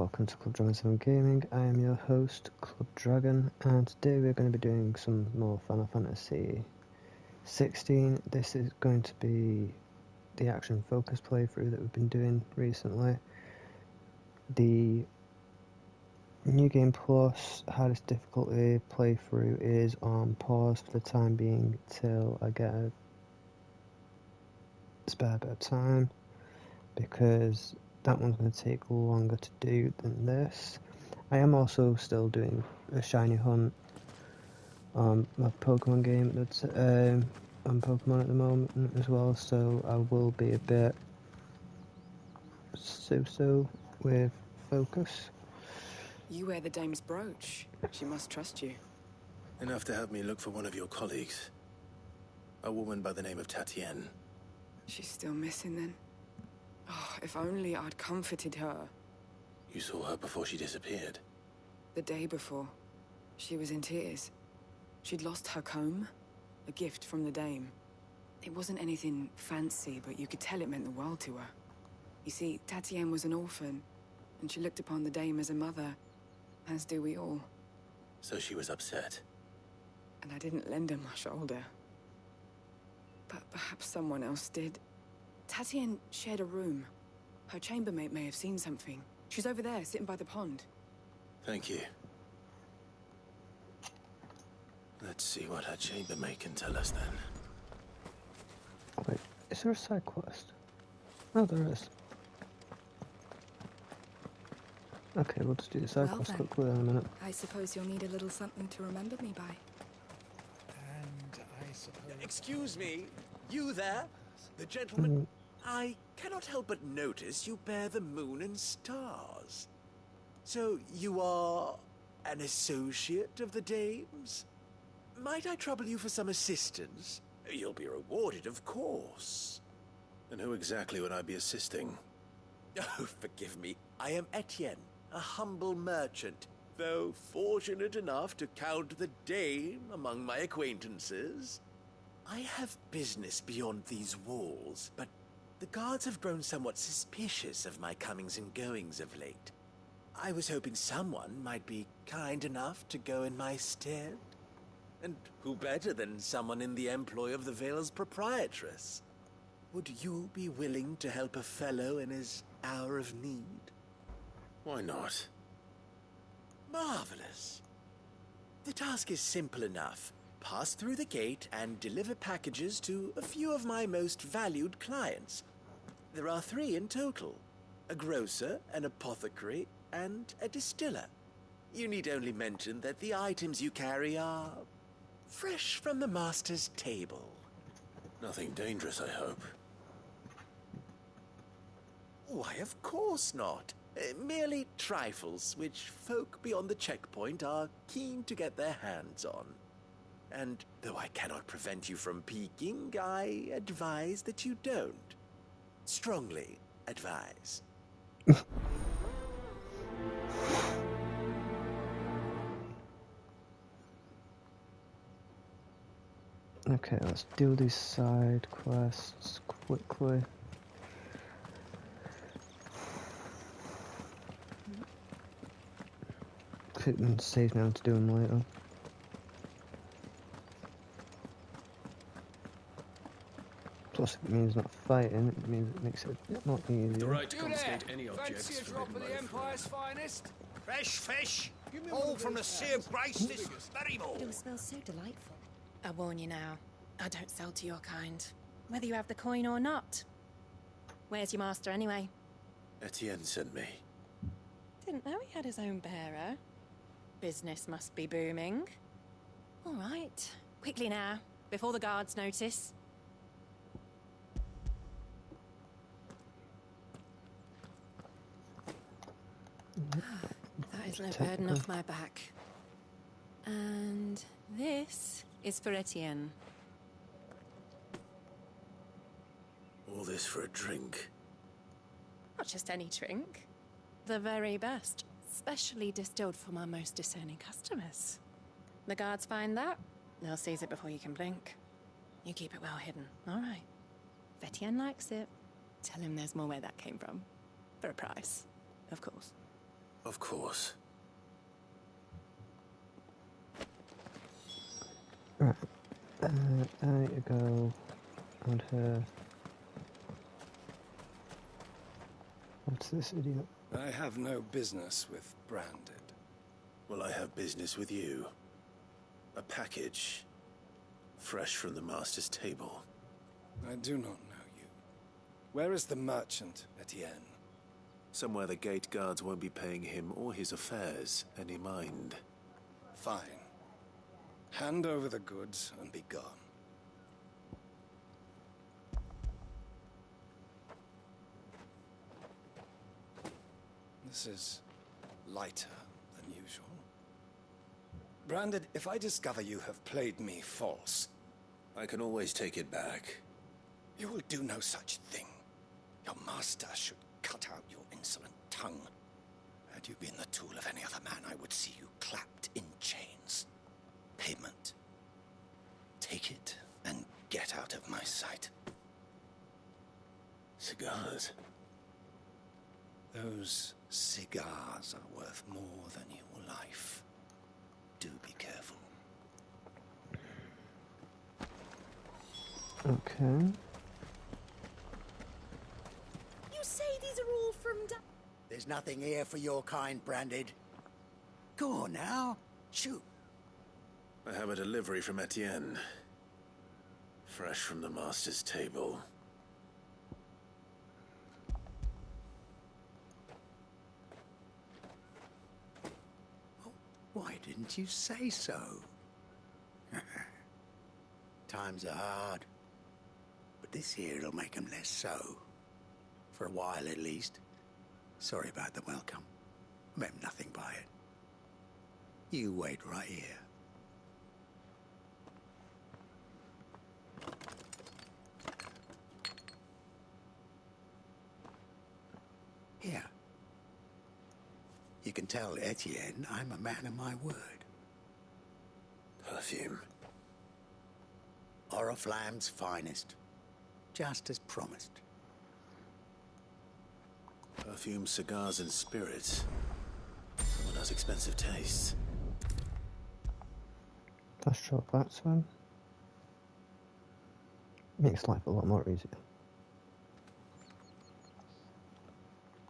welcome to Club Dragon 7 Gaming. I am your host, Club Dragon, and today we're going to be doing some more Final Fantasy 16. This is going to be the action focus playthrough that we've been doing recently. The New Game Plus hardest difficulty playthrough is on pause for the time being till I get a spare bit of time, because that one's going to take longer to do than this. I am also still doing a shiny hunt on my Pokemon game that's on Pokemon at the moment as well, so I will be a bit so with focus. You wear the dame's brooch. She must trust you. Enough to help me look for one of your colleagues. A woman by the name of Tatienne. She's still missing then. Oh, if only I'd comforted her. You saw her before she disappeared? The day before. She was in tears. She'd lost her comb, a gift from the dame. It wasn't anything fancy, but you could tell it meant the world to her. You see, Tatienne was an orphan, and she looked upon the dame as a mother, as do we all. So she was upset. And I didn't lend her my shoulder. But perhaps someone else did. Tatienne shared a room. Her chambermaid may have seen something. She's over there, sitting by the pond. Thank you. Let's see what her chambermaid can tell us then. Wait, is there a side quest? Oh, there is. Okay, we'll just do the side quest quickly in a minute. I suppose you'll need a little something to remember me by. And I suppose... Excuse me, you there? The gentleman... I cannot help but notice you bear the moon and stars. So you are an associate of the dame's? Might I trouble you for some assistance? You'll be rewarded, of course. And who exactly would I be assisting? Oh, forgive me. I am Etienne, a humble merchant, though fortunate enough to count the dame among my acquaintances. I have business beyond these walls, but the guards have grown somewhat suspicious of my comings and goings of late. I was hoping someone might be kind enough to go in my stead. And who better than someone in the employ of the Vale's proprietress? Would you be willing to help a fellow in his hour of need? Why not? Marvelous. The task is simple enough. Pass through the gate and deliver packages to a few of my most valued clients. There are 3 in total: a grocer, an apothecary, and a distiller. You need only mention that the items you carry are fresh from the master's table. Nothing dangerous, I hope. Why, of course not. Merely trifles which folk beyond the checkpoint are keen to get their hands on. And though I cannot prevent you from peeking, I advise that you don't. Strongly advise. Okay, let's do these side quests quickly. It saves me how to do them later. Plus, it means not fighting, it means it makes it not easier. The right to confiscate any objects forbidden by the Empire's finest? Fresh fish, all from the Sea of Grace this very morning. It all smells so delightful. I warn you now, I don't sell to your kind, whether you have the coin or not. Where's your master anyway? Etienne sent me. Didn't know he had his own bearer. Business must be booming. All right, quickly now, before the guards notice. That is no burden off my back. And this is for Etienne. All this for a drink? Not just any drink. The very best. Specially distilled for my most discerning customers. The guards find that, they'll seize it before you can blink. You keep it well hidden, all right? If Etienne likes it, tell him there's more where that came from. For a price, of course. Of course. Right. I need to go and her. What's this idiot? I have no business with Branded. Well, I have business with you. A package. Fresh from the Master's table. I do not know you. Where is the merchant, Etienne? Somewhere the gate guards won't be paying him or his affairs any mind. Fine. Hand over the goods and be gone. This is lighter than usual. Branded, if I discover you have played me false... I can always take it back. You will do no such thing. Your master should cut out your insolent tongue. Had you been the tool of any other man, I would see you clapped in chains. Payment. Take it and get out of my sight. Cigars. Those cigars are worth more than your life. Do be careful. Okay. You say these are all from There's nothing here for your kind, Branded. Go on now. Shoot. I have a delivery from Etienne. Fresh from the Master's table. Why didn't you say so? Times are hard. But this here'll make 'em less so. For a while, at least. Sorry about the welcome. Meant nothing by it. You wait right here. Here. You can tell Etienne I'm a man of my word. Perfume. Oriflamme's finest. Just as promised. Perfume, cigars, and spirits. Someone has expensive tastes. Let's show that to him. Makes life a lot more easier.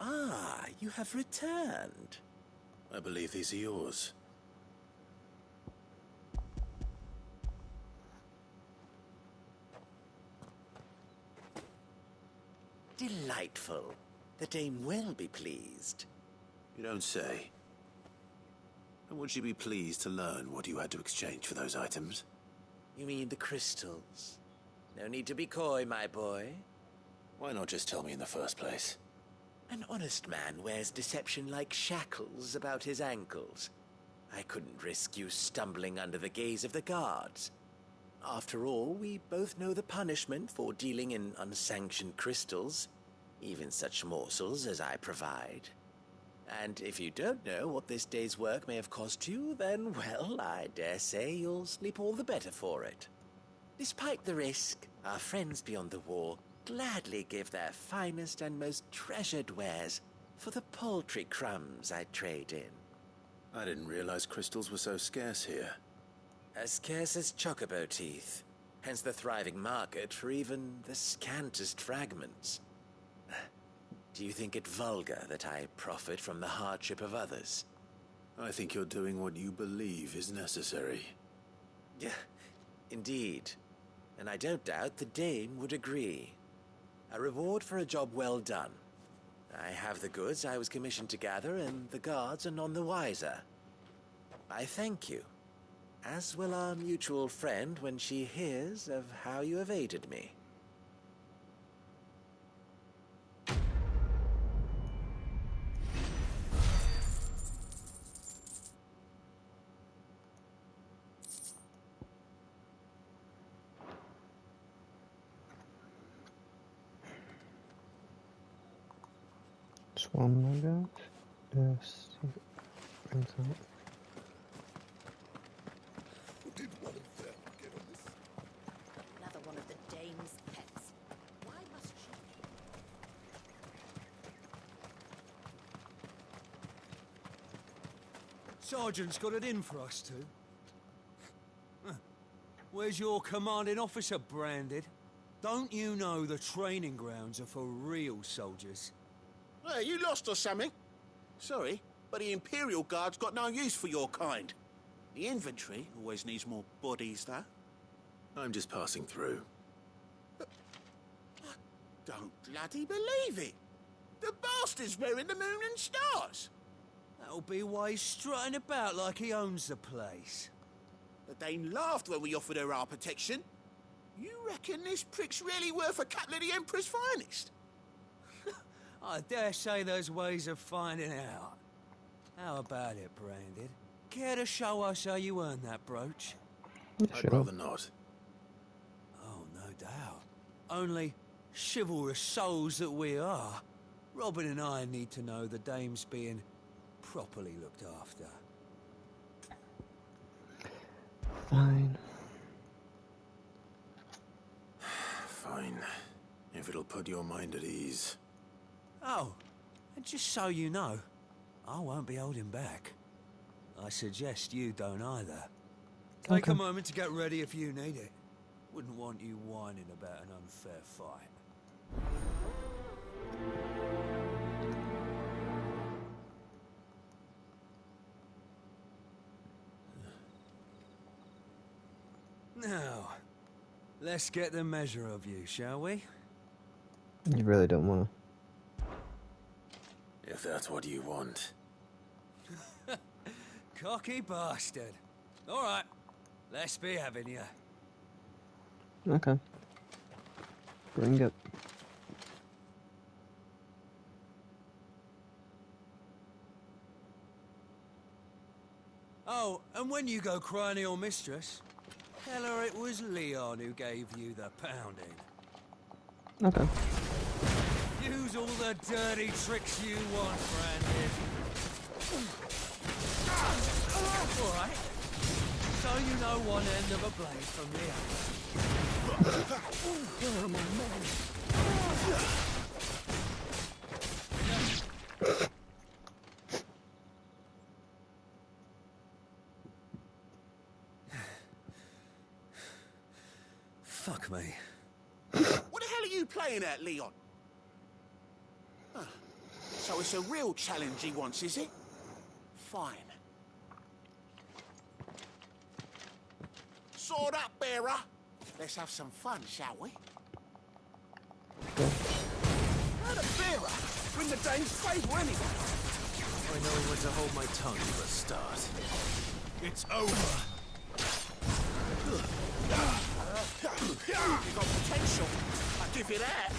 Ah, you have returned. I believe these are yours. Delightful. The dame will be pleased. You don't say. And would she be pleased to learn what you had to exchange for those items? You mean the crystals? No need to be coy, my boy. Why not just tell me in the first place? An honest man wears deception like shackles about his ankles. I couldn't risk you stumbling under the gaze of the guards. After all, we both know the punishment for dealing in unsanctioned crystals, even such morsels as I provide. And if you don't know what this day's work may have cost you, then, well, I dare say you'll sleep all the better for it. Despite the risk, our friends beyond the wall gladly give their finest and most treasured wares for the paltry crumbs I trade in. I didn't realize crystals were so scarce here. As scarce as chocobo teeth, hence the thriving market for even the scantest fragments. Do you think it vulgar that I profit from the hardship of others? I think you're doing what you believe is necessary. Yeah, indeed. And I don't doubt the dame would agree. A reward for a job well done. I have the goods I was commissioned to gather, and the guards are none the wiser. I thank you, as will our mutual friend when she hears of how you have aided me. Swan logo. Yes. Brings out. Another one of the dame's pets. Why must she be? Sergeant's got it in for us two. Where's your commanding officer branded? Don't you know the training grounds are for real soldiers? Hey, you lost or something? Sorry, but the Imperial Guard's got no use for your kind. The infantry always needs more bodies, though. I'm just passing through. I don't bloody believe it. The bastard's wearing the moon and stars. That'll be why he's strutting about like he owns the place. The Dane laughed when we offered her our protection. You reckon this prick's really worth a couple of the Emperor's finest? I dare say there's ways of finding out. How about it, Branded? Care to show us how you earned that brooch? I'd rather not. Oh, no doubt. Only chivalrous souls that we are, Robin and I need to know the dame's being properly looked after. Fine. Fine. If it'll put your mind at ease. Oh, and just so you know, I won't be holding back. I suggest you don't either. Take a moment to get ready if you need it. Wouldn't want you whining about an unfair fight. Now, let's get the measure of you, shall we? You really don't want to. If that's what you want. Cocky bastard. All right, let's be having you. Okay. Bring it. Oh, and when you go crying to your mistress, tell her it was Leon who gave you the pounding. Okay. Use all the dirty tricks you want, Brandon. All right. So you know one end of a blade from the other. Oh, my Fuck me. What the hell are you playing at, Leon? Huh. So it's a real challenge he wants, is it? Fine. Sword up, bearer. Let's have some fun, shall we? How the bearer win the Dane's favour anyway? I know when to hold my tongue for a start. It's over. You got potential. I'll give you that.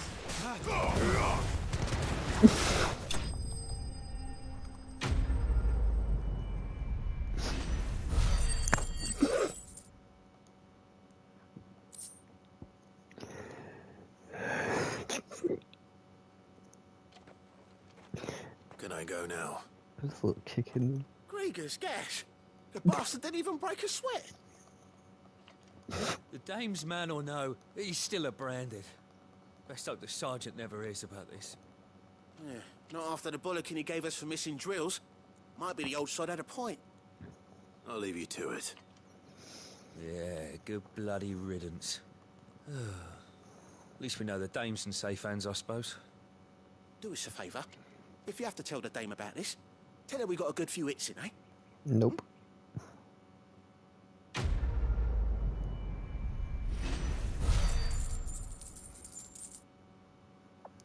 Can I go now? Just a little kick in them. Grieger's gas. The bastard didn't even break a sweat. The dame's man or no, he's still a Branded. Best hope the sergeant never hears about this. Yeah, not after the bollocking he gave us for missing drills. Might be the old sod had a point. I'll leave you to it. Yeah, good bloody riddance. At least we know the dame's in safe hands, I suppose. Do us a favour. If you have to tell the dame about this, tell her we got a good few hits in, eh? Nope.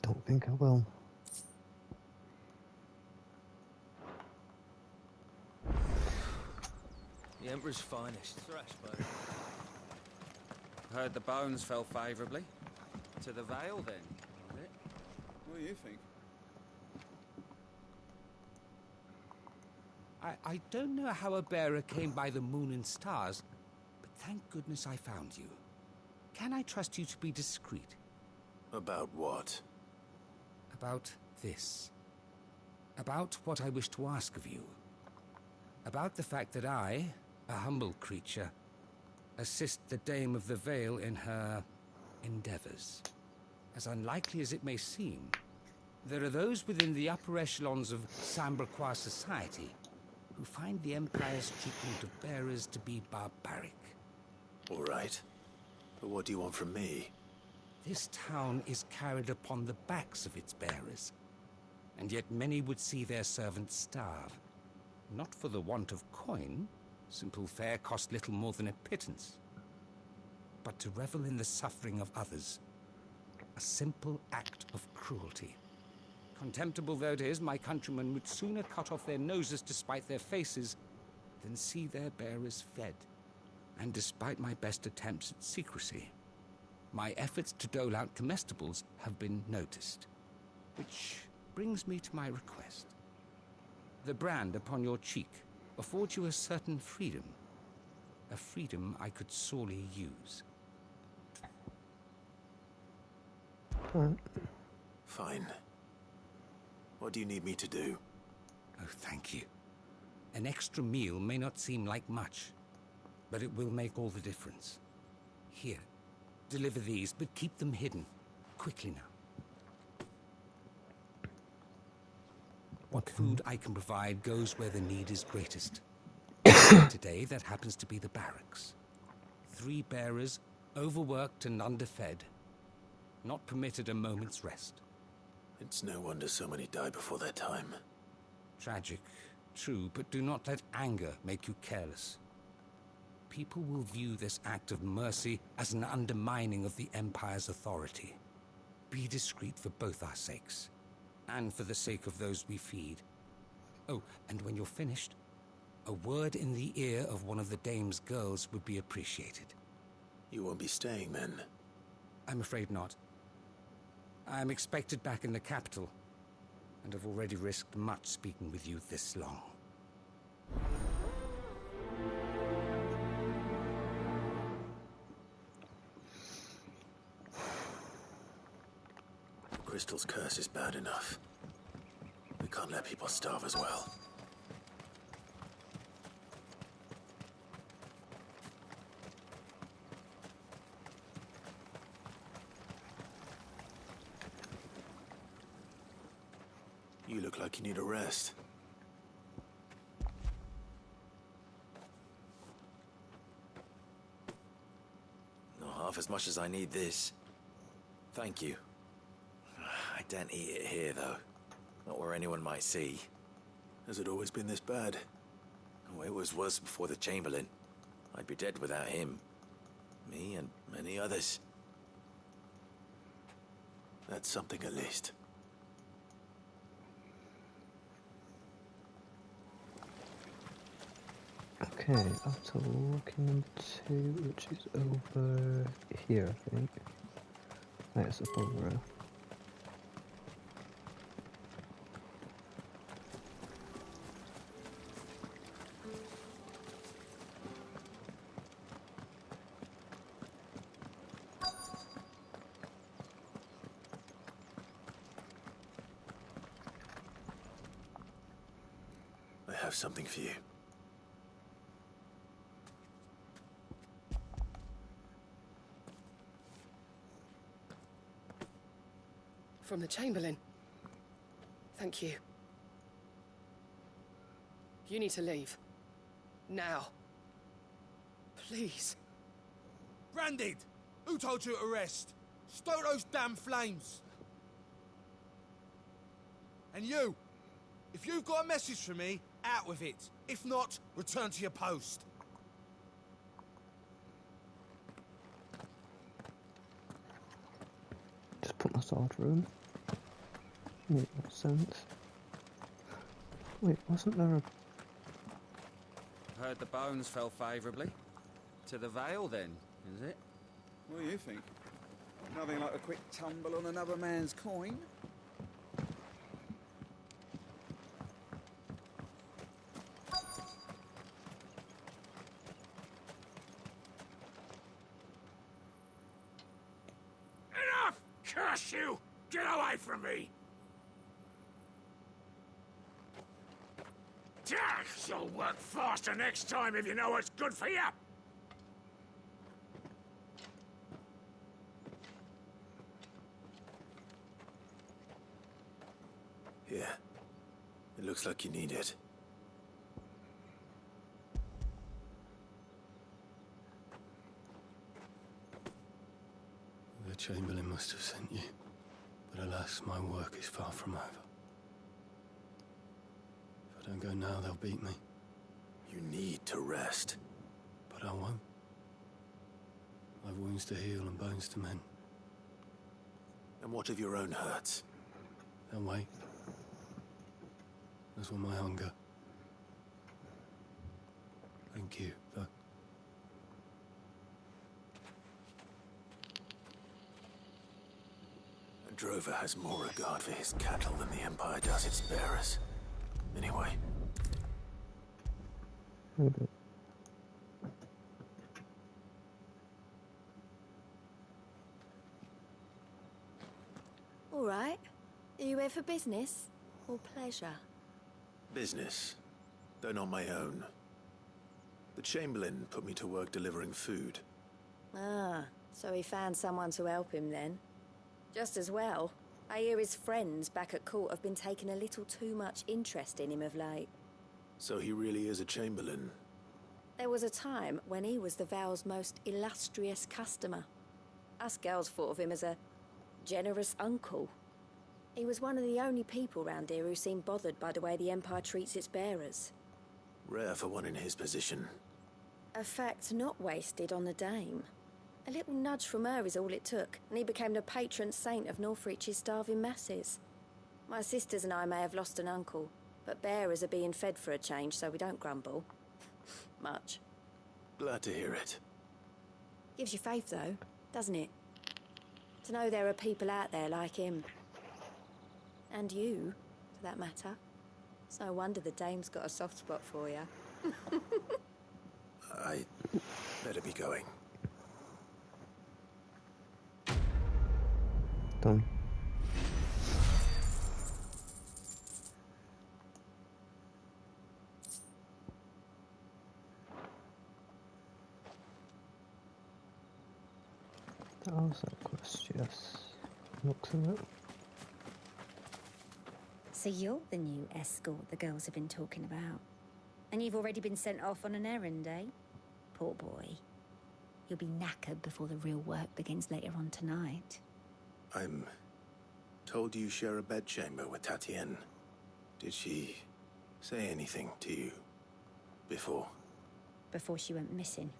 Don't think I will. The Emperor's finest. Thrashbone. Heard the bones fell favourably. To the Vale, then, was it? What do you think? I don't know how a bearer came by the moon and stars, but thank goodness I found you. Can I trust you to be discreet? About what? About this. About what I wish to ask of you. About the fact that I, a humble creature, assist the Dame of the Vale in her endeavors. As unlikely as it may seem, there are those within the upper echelons of Samberquois society who find the Empire's treatment of bearers to be barbaric. All right. But what do you want from me? This town is carried upon the backs of its bearers, and yet many would see their servants starve. Not for the want of coin, simple fare cost little more than a pittance, but to revel in the suffering of others, a simple act of cruelty. Contemptible though it is, my countrymen would sooner cut off their noses to spite their faces than see their bearers fed. And despite my best attempts at secrecy, my efforts to dole out comestibles have been noticed. Which brings me to my request. The brand upon your cheek affords you a certain freedom. A freedom I could sorely use. Fine. What do you need me to do? Oh, thank you. An extra meal may not seem like much, but it will make all the difference. Here, deliver these, but keep them hidden. Quickly now. What food I can provide goes where the need is greatest. Today, that happens to be the barracks. 3 bearers, overworked and underfed, not permitted a moment's rest. It's no wonder so many die before their time. Tragic, true, but do not let anger make you careless. People will view this act of mercy as an undermining of the Empire's authority. Be discreet for both our sakes, and for the sake of those we feed. Oh, and when you're finished, a word in the ear of one of the dame's girls would be appreciated. You won't be staying then? I'm afraid not. I'm expected back in the capital, and have already risked much speaking with you this long. Crystal's curse is bad enough. We can't let people starve as well. You look like you need a rest. Not half as much as I need this. Thank you. I daren't eat it here, though. Not where anyone might see. Has it always been this bad? Oh, it was worse before the Chamberlain. I'd be dead without him. Me and many others. That's something at least. Okay, after looking number 2, which is over here, I think. Right, it's up over here. I have something for you. From the Chamberlain. Thank you. You need to leave. Now. Please. Branded! Who told you to rest? Stoke those damn flames! And you! If you've got a message for me, out with it. If not, return to your post. Just put my sword through him. Make no sense. Wait, wasn't there a... Heard the bones fell favourably. To the Vale, then, is it? What do you think? Nothing like a quick tumble on another man's coin? Enough! Curse you! Get away from me! You'll work faster next time if you know what's good for you! Here. It looks like you need it. Chamberlain must have sent you. But alas, my work is far from over. If I don't go now, they'll beat me. You need to rest. But I won't. I've wounds to heal and bones to mend. And what of your own hurts? They'll wait. As will my hunger. Thank you, but... A drover has more regard for his cattle than the Empire does its bearers. Anyway. Okay. All right. Are you here for business or pleasure? Business, though not my own. The Chamberlain put me to work delivering food. Ah, so he found someone to help him then. Just as well. I hear his friends back at court have been taking a little too much interest in him of late. So he really is a Chamberlain? There was a time when he was the Vale's most illustrious customer. Us girls thought of him as a generous uncle. He was one of the only people round here who seemed bothered by the way the Empire treats its bearers. Rare for one in his position. A fact not wasted on the Dame. A little nudge from her is all it took, and he became the patron saint of Northreach's starving masses. My sisters and I may have lost an uncle, but bearers are being fed for a change, so we don't grumble. Much. Glad to hear it. Gives you faith, though, doesn't it? To know there are people out there like him. And you, for that matter. It's no wonder the Dame's got a soft spot for you. I better be going. Done. That was a quest, yes. Looks of it. So you're the new escort the girls have been talking about. And you've already been sent off on an errand, eh? Poor boy. You'll be knackered before the real work begins later on tonight. I'm told you share a bedchamber with Tatienne. Did she say anything to you before? Before she went missing.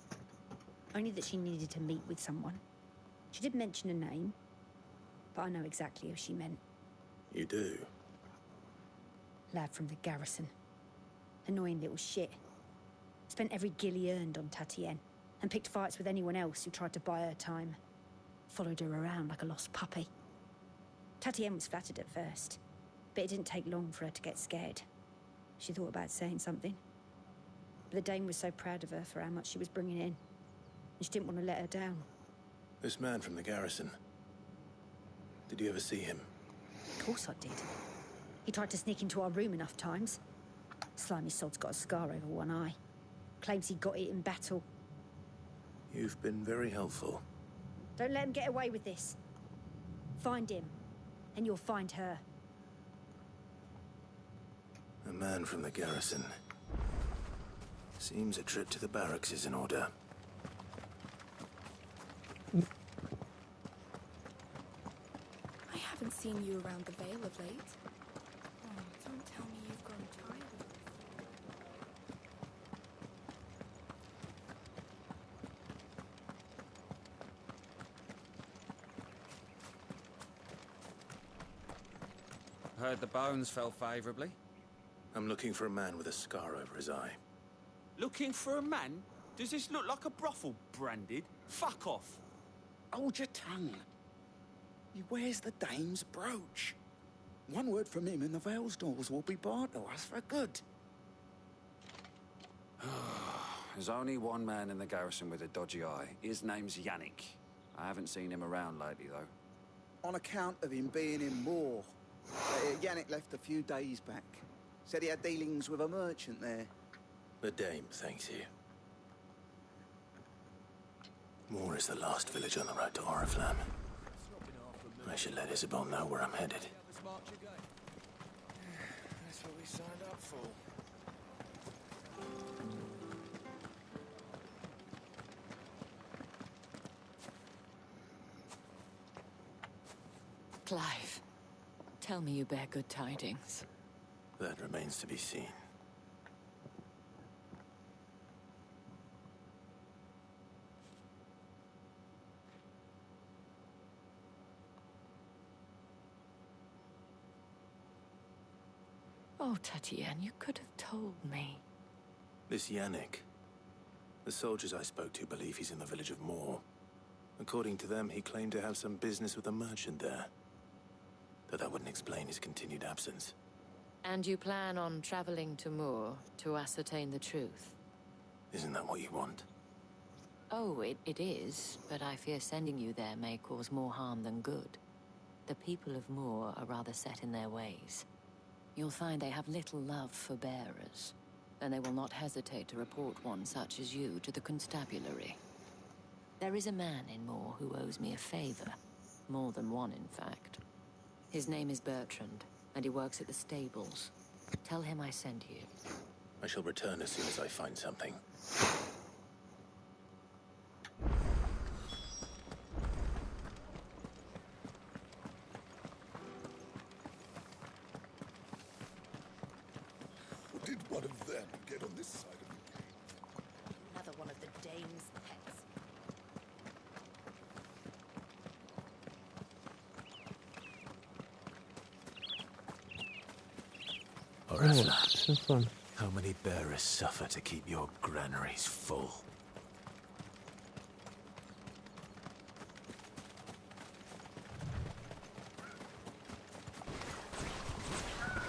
Only that she needed to meet with someone. She did mention a name, but I know exactly who she meant. You do? Lad from the garrison. Annoying little shit. Spent every gil he earned on Tatienne, and picked fights with anyone else who tried to buy her time. Followed her around like a lost puppy. Tatienne was flattered at first, but it didn't take long for her to get scared. She thought about saying something. But the Dame was so proud of her for how much she was bringing in, and she didn't want to let her down. This man from the garrison. Did you ever see him? Of course I did. He tried to sneak into our room enough times. Slimy sod's got a scar over one eye. Claims he got it in battle. You've been very helpful. Don't let him get away with this. Find him, and you'll find her. A man from the garrison. Seems a trip to the barracks is in order. I haven't seen you around the Vale of late. Oh, don't tell me you've grown tired of it. Heard the bones fell favourably. I'm looking for a man with a scar over his eye. Looking for a man? Does this look like a brothel branded? Fuck off. Hold your tongue. He wears the Dame's brooch. One word from him and the Vale's doors will be barred to us for good. There's only one man in the garrison with a dodgy eye. His name's Yannick. I haven't seen him around lately, though. On account of him being in war. Yannick left a few days back. Said he had dealings with a merchant there. The Dame thanks you. Moor is the last village on the road to Oriflamme. I should let Isabel know where I'm headed. That's what we signed up for. Clive, tell me you bear good tidings. That remains to be seen. Oh, Tatienne, you could have told me. This Yannick. The soldiers I spoke to believe he's in the village of Moor. According to them, he claimed to have some business with a merchant there. Though that wouldn't explain his continued absence. And you plan on traveling to Moor to ascertain the truth? Isn't that what you want? Oh, it is, but I fear sending you there may cause more harm than good. The people of Moor are rather set in their ways. You'll find they have little love for bearers, and they will not hesitate to report one such as you to the constabulary. There is a man in Moor who owes me a favor. More than one, in fact. His name is Bertrand, and he works at the stables. Tell him I sent you. I shall return as soon as I find something. Did one of them get on this side of the gate? Another one of the dame's pets. Orifla, so fun. How many bearers suffer to keep your granaries full?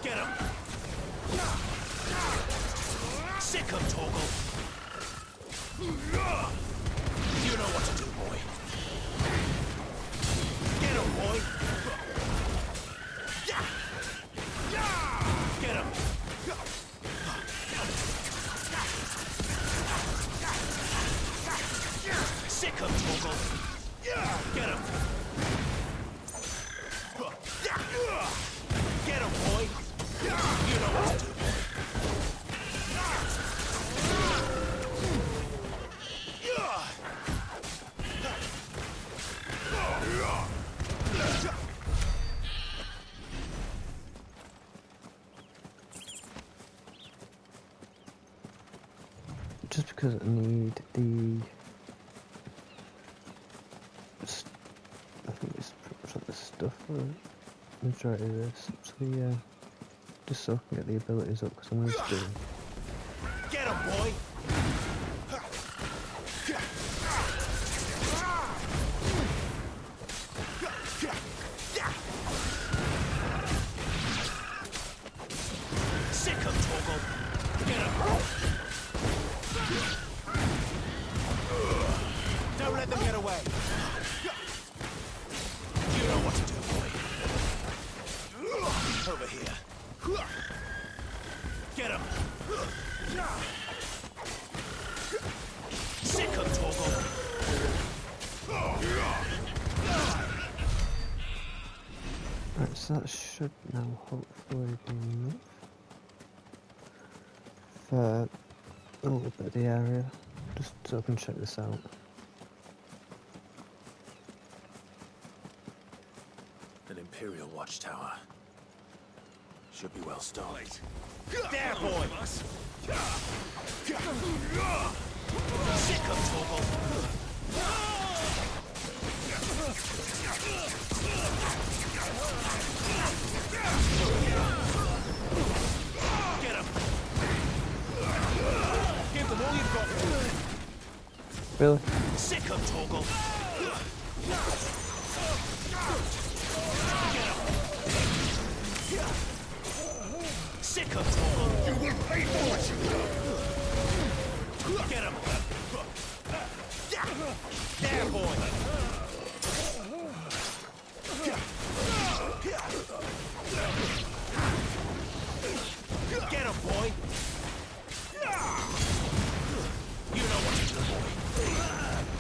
Get him! Sick him, Torgal! You know what to do, boy. Get him, boy! Get him! Sick him, Torgal! Get him! Get him, boy! You know what to do, boy. Just because I need the... I think it's pretty much like the stuff for the majority of this. So yeah, just so I can get the abilities up, because I'm going to do... Get him, boy! Sick him, Torgal! Get him! Don't let them get away! You know what to do, boy. Over here. Get him! Sick him, Torgal! Right, so that should now hopefully be enough for a little bit of the area, just so I can check this out. An Imperial watchtower. Should be well stocked. There, boy! Sick him, Torgal! Get him! Give them all you've got! Really? Sick him, Torgal! Get him! Sick him, Torgal! You will pay for what you've done! Get him! There, boy! Get him, boy! You know what to do, boy.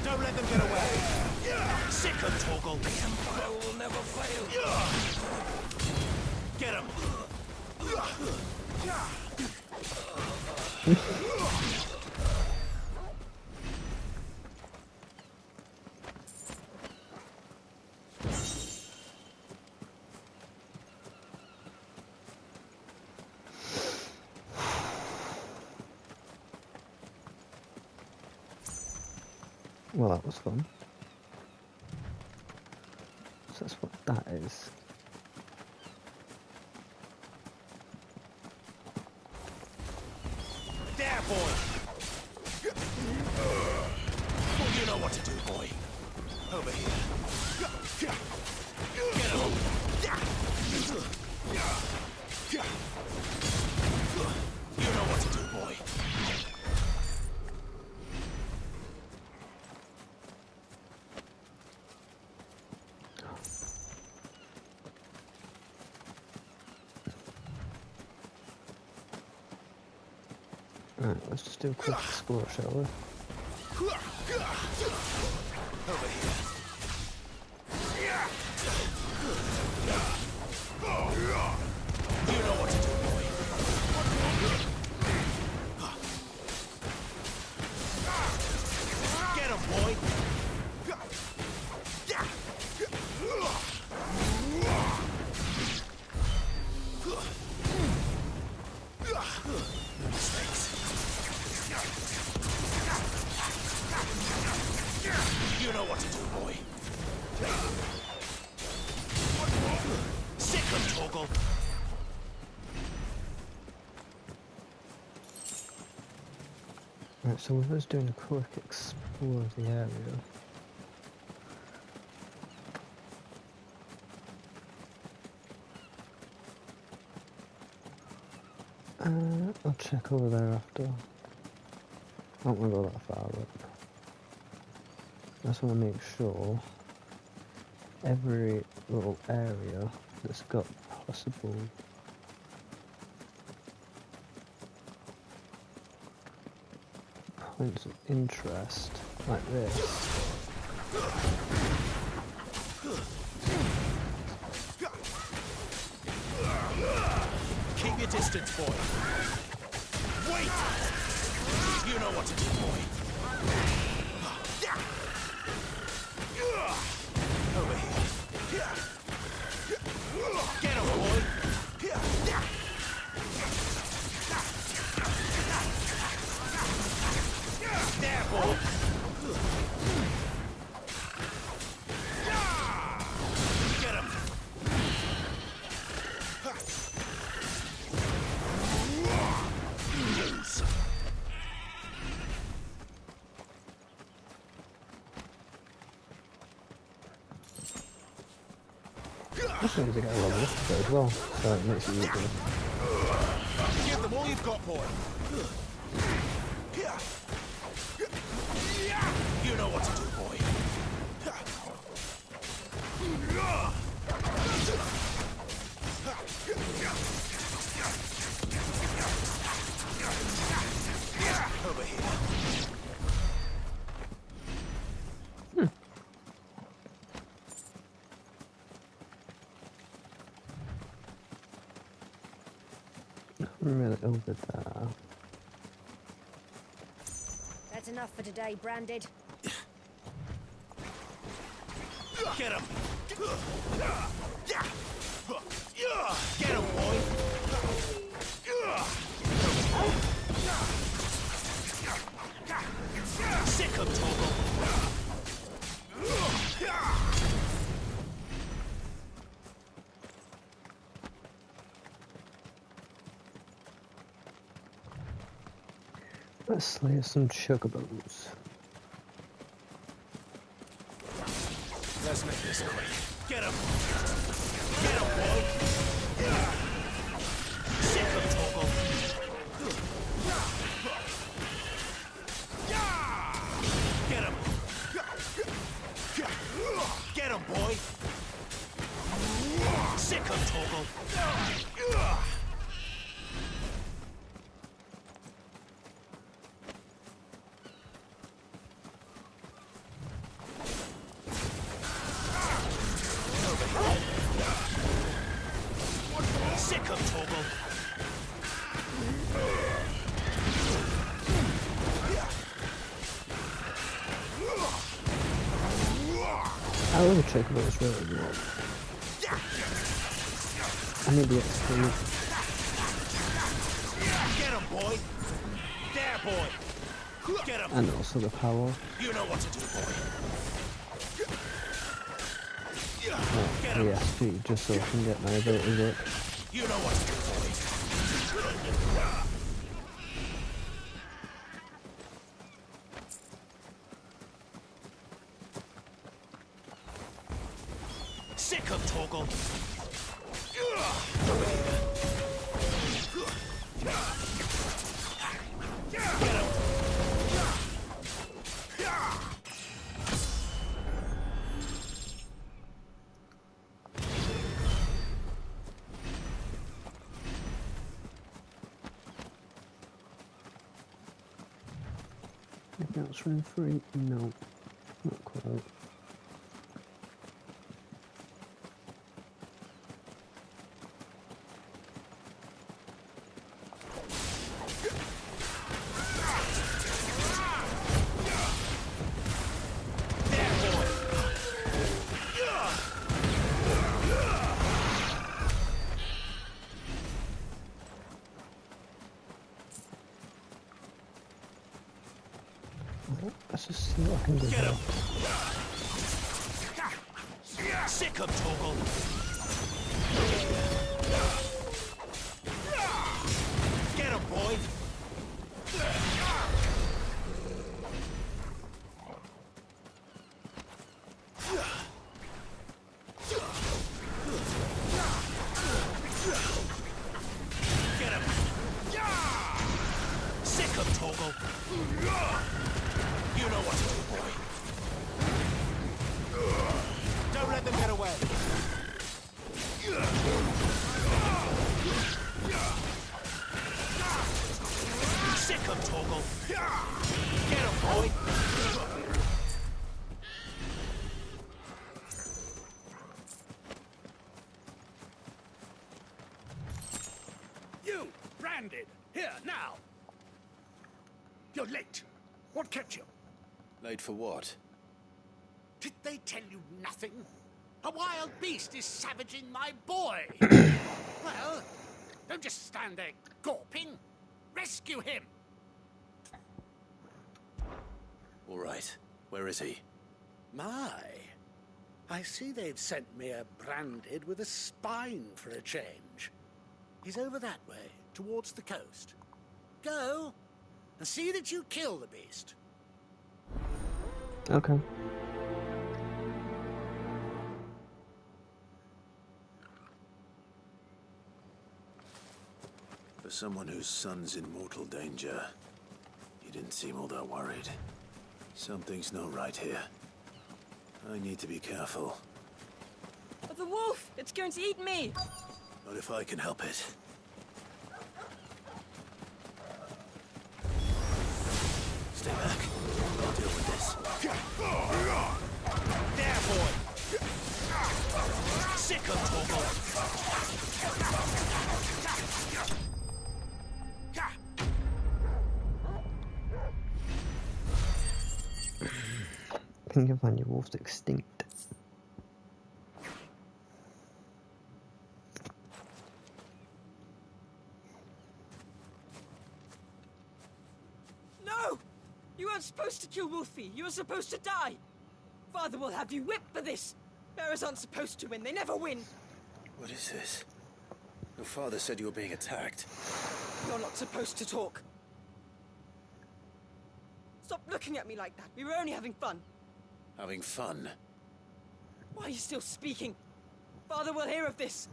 Don't let them get away. Sick him, Torgal. The Empire will never fail. Get him. Well, that was fun. So that's what that is. There, boy! You know what to do, boy. Over here. Get him! You know what to do, boy. Right, let's just do a quick explore, shall we? Over here. You know what to do, boy. Get him, boy. You know what to do, boy. Sick of Toggle. Right, so we was doing a quick explore of the area. I'll check over there after. I don't want to go that far up. I just want to make sure every little area that's got possible points of interest, like this. Keep your distance, boy. Wait! You know what to do, boy. Over here. Get him, boy. There, boy. Get him. This means they get a level up as well, so it makes it easier. Give them all you've got, boy. You know what to do, boy. Over here. Really over there. That's enough for today, Branded. Get him! Get him, boy! Sick of Toggle! Let's slay some chocobos. Let's make this quick. Get him! Get him, boy! Sick of Toggle! Get him! Get him, boy! Sick of Toggle! Sick of Toggle! I love chocobos really good. I need the XP. Get him, boy! There, boy! Get him. And also the power. You know what to do, boy. ESP, just so I can get my abilities up. You know what to do, boy. Sick of Torgal. Anything else running free? No, not quite. Let's just see what I can do here. Sick of Torgal. Get him, boy. Get him. Sick of Torgal. You know what to do, boy. Don't let them get away. Sick of Torgal. Get him, boy. You, branded. Here, now. You're late. What kept you? Late for what? Did they tell you nothing? A wild beast is savaging my boy. Well, don't just stand there gawping. Rescue him. All right. Where is he? My. I see they've sent me a branded with a spine for a change. He's over that way, towards the coast. Go, and see that you kill the beast. Okay. For someone whose son's in mortal danger, he didn't seem all that worried. Something's not right here. I need to be careful. The wolf! It's going to eat me! Not if I can help it. Stay back. I'll deal with this. There, boy. Sick of Torgal. I think you'll find your wolf's extinct. No! You weren't supposed to kill Wolfie. You were supposed to die. Father will have you whipped for this. Bearers aren't supposed to win. They never win. What is this? Your father said you were being attacked. You're not supposed to talk. Stop looking at me like that. We were only having fun. Having fun? Why are you still speaking? Father will hear of this.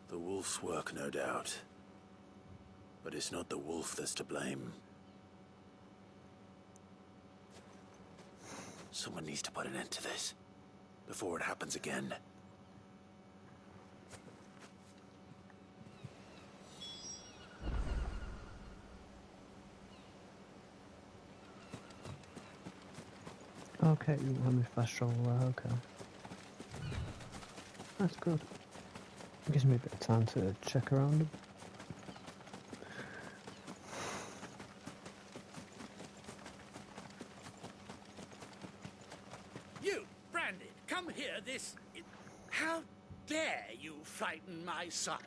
The wolf's work, no doubt. But it's not the wolf that's to blame. Someone needs to put an end to this, before it happens again. Okay, you let me fast travel there, okay. That's good. It gives me a bit of time to check around them. Come here, this... How dare you frighten my son?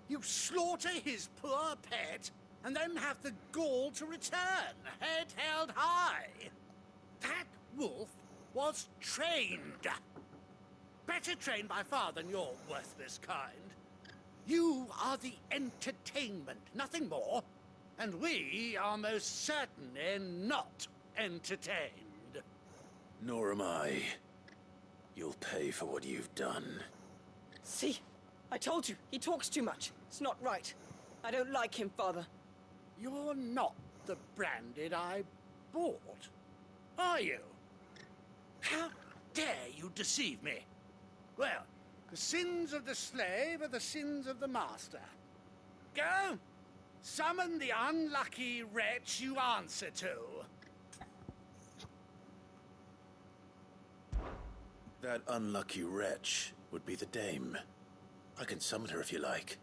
You slaughter his poor pet, and then have the gall to return, head held high. That wolf was trained. Better trained by far than your worthless kind. You are the entertainment, nothing more. And we are most certainly not entertained. Nor am I. You'll pay for what you've done. See? I told you, he talks too much. It's not right. I don't like him, Father. You're not the branded I bought, are you? How dare you deceive me? Well, the sins of the slave are the sins of the master. Go! Summon the unlucky wretch you answer to. That unlucky wretch would be the dame. I can summon her if you like.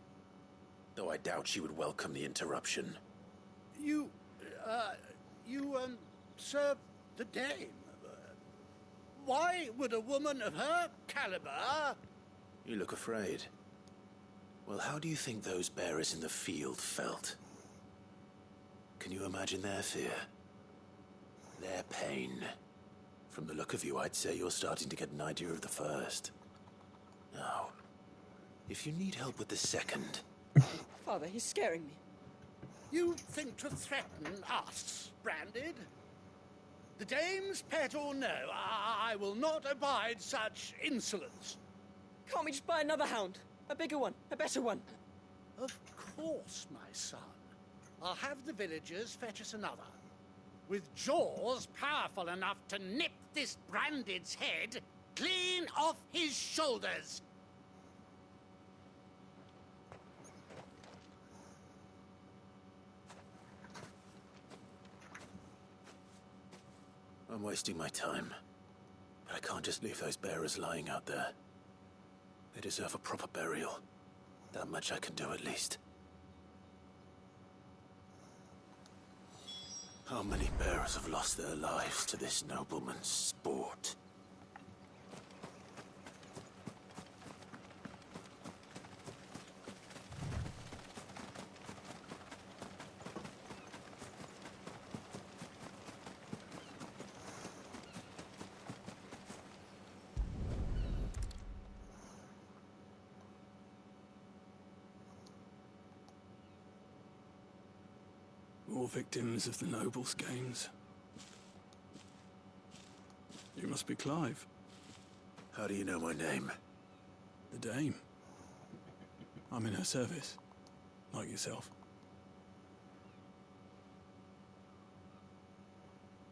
Though I doubt she would welcome the interruption. You serve the dame. Why would a woman of her caliber... You look afraid. Well, how do you think those bearers in the field felt? Can you imagine their fear? Their pain? From the look of you, I'd say you're starting to get an idea of the first. Now, if you need help with the second... Father, he's scaring me. You think to threaten us, Branded? The dame's pet or no, I will not abide such insolence. Can't we just buy another hound? A bigger one, a better one. Of course, my son. I'll have the villagers fetch us another. With jaws powerful enough to nip this Branded's head clean off his shoulders. I'm wasting my time. But I can't just leave those bearers lying out there. They deserve a proper burial. That much I can do at least. How many bearers have lost their lives to this nobleman's sport? More victims of the nobles' games. You must be Clive. How do you know my name? The Dame. I'm in her service, like yourself.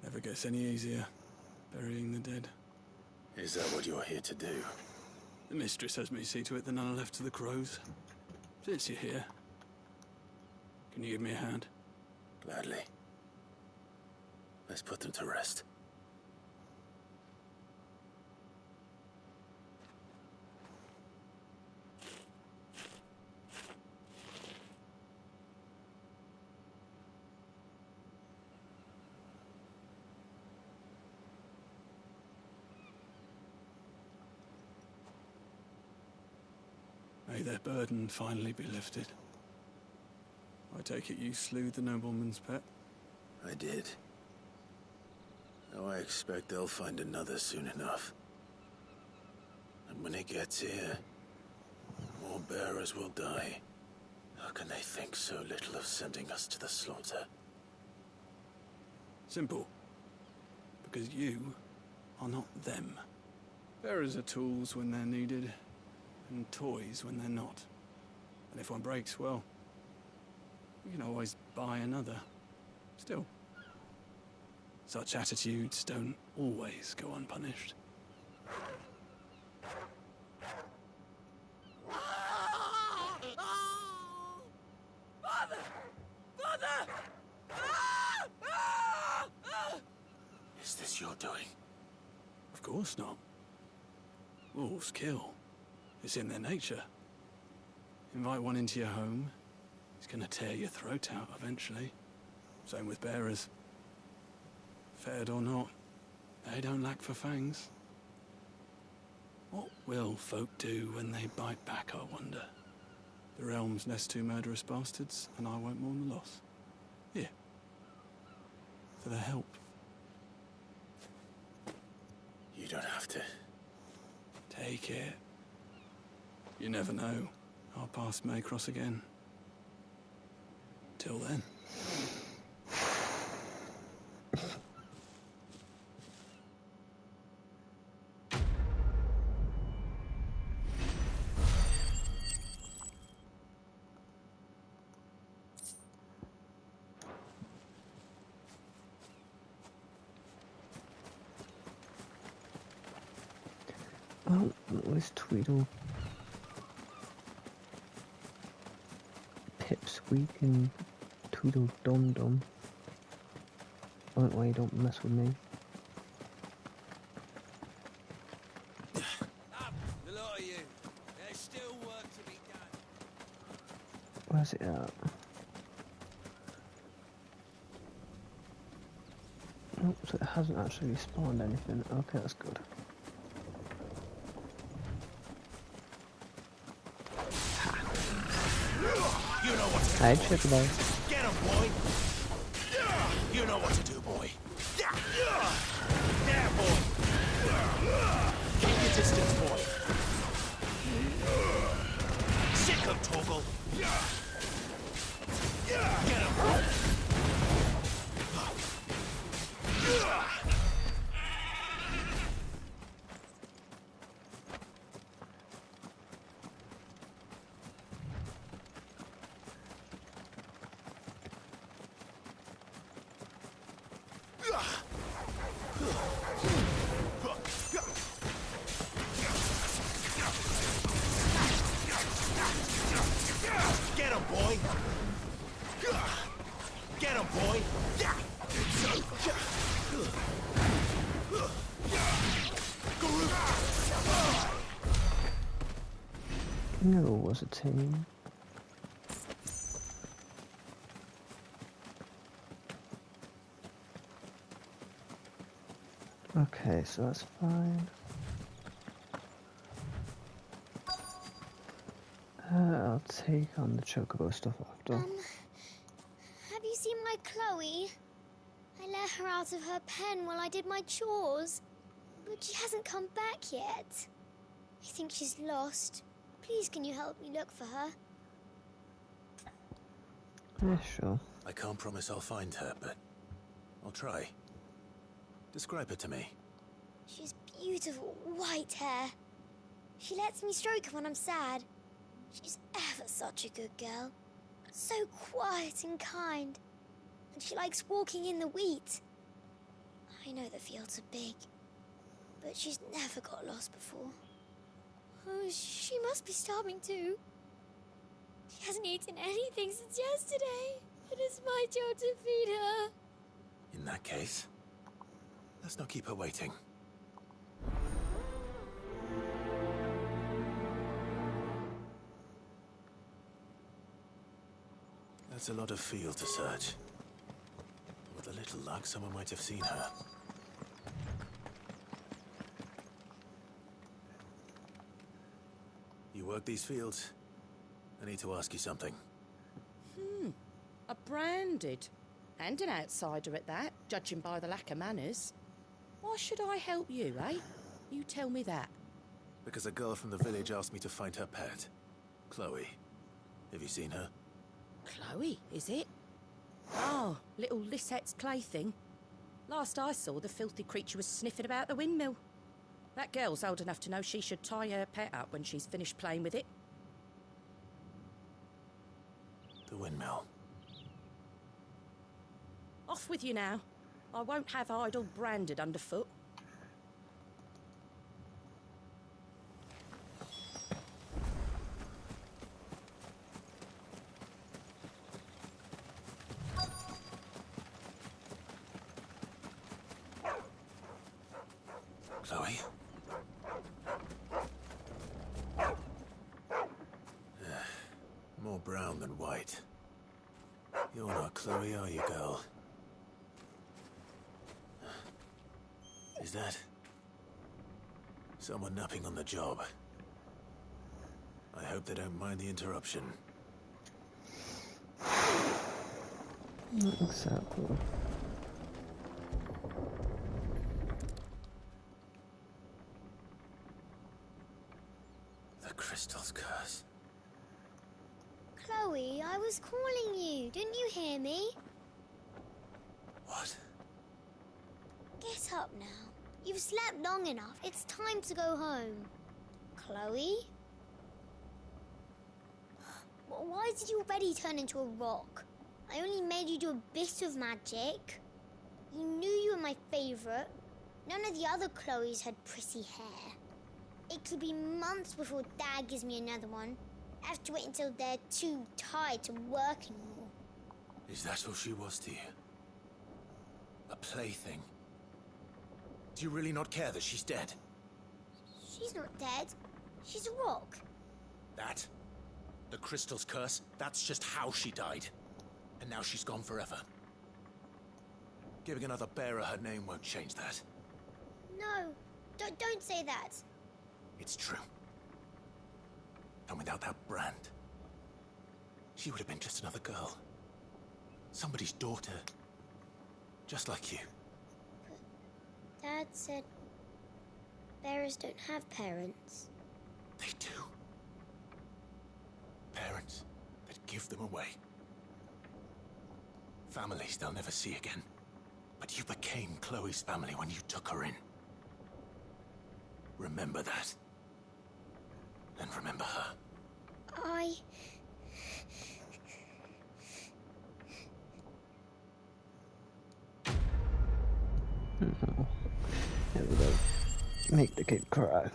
Never gets any easier, burying the dead. Is that what you're here to do? The mistress has me see to it that none are left to the crows. Since you're here, can you give me a hand? Gladly. Let's put them to rest. May their burden finally be lifted. I take it you slew the nobleman's pet? I did. Now I expect they'll find another soon enough. And when it gets here, more bearers will die. How can they think so little of sending us to the slaughter? Simple. Because you are not them. Bearers are tools when they're needed, and toys when they're not. And if one breaks, well, you can always buy another. Still, such attitudes don't always go unpunished. Father! Father! Is this your doing? Of course not. Wolves kill. It's in their nature. Invite one into your home, he's gonna tear your throat out eventually. Same with bearers. Fed or not, they don't lack for fangs. What will folk do when they bite back, I wonder? The realm's nest two murderous bastards, and I won't mourn the loss. Here. For their help. You don't have to. Take it. You never know. Our paths may cross again. Till then. Well, this Tweedle Pipsqueak and Tweedle Dum Dum. Point why you don't mess with me. Up, the lot of you. There's still work to be done. Where's it at? Nope, so it hasn't actually spawned anything. Okay, that's good. You know what to do. Hey, check it out. Get him, boy. You know what to do, boy. There, boy. Keep your distance, boy. Sick him, Torgal. Get him, boy. Get him, boy! Get him, boy! No, it was a team. Okay, so that's fine. I'll take on the chocobo stuff after. Have you seen my Chloe? I let her out of her pen while I did my chores, but she hasn't come back yet. I think she's lost. Please, can you help me look for her? Yeah, sure. I can't promise I'll find her, but I'll try. Describe her to me. She's beautiful, white hair. She lets me stroke her when I'm sad. She's ever such a good girl. So quiet and kind. And she likes walking in the wheat. I know the fields are big, but she's never got lost before. Oh, she must be starving too. She hasn't eaten anything since yesterday. It is my job to feed her. In that case, let's not keep her waiting. That's a lot of field to search. With a little luck, someone might have seen her. You work these fields? I need to ask you something. A branded. And an outsider at that, judging by the lack of manners. Why should I help you, eh? You tell me that. Because a girl from the village asked me to find her pet. Chloe. Have you seen her? Chloe, is it? Oh, little Lisette's plaything. Last I saw, the filthy creature was sniffing about the windmill. That girl's old enough to know she should tie her pet up when she's finished playing with it. The windmill. Off with you now. I won't have idle branded underfoot. Chloe? More brown than white. You're not Chloe, are you, girl? Is that Someone napping on the job. I hope they don't mind the interruption. Not exactly. The crystal's curse. Chloe, I was calling you. Didn't you hear me? What? Get up now. You've slept long enough. It's time to go home. Chloe? Why did you already turn into a rock? I only made you do a bit of magic. You knew you were my favourite. None of the other Chloes had pretty hair. It could be months before Dad gives me another one. I have to wait until they're too tired to work anymore. Is that all she was to you? A plaything? Do you really not care that she's dead? She's not dead. She's a rock. That? The crystal's curse? That's just how she died. And now she's gone forever. Giving another bearer her name won't change that. No, don't say that. It's true. And without that brand, she would have been just another girl. Somebody's daughter. Just like you. Dad said bearers don't have parents. They do. Parents that give them away. Families they'll never see again. But you became Chloe's family when you took her in. Remember that. And remember her. Here we go. Make the kid cry.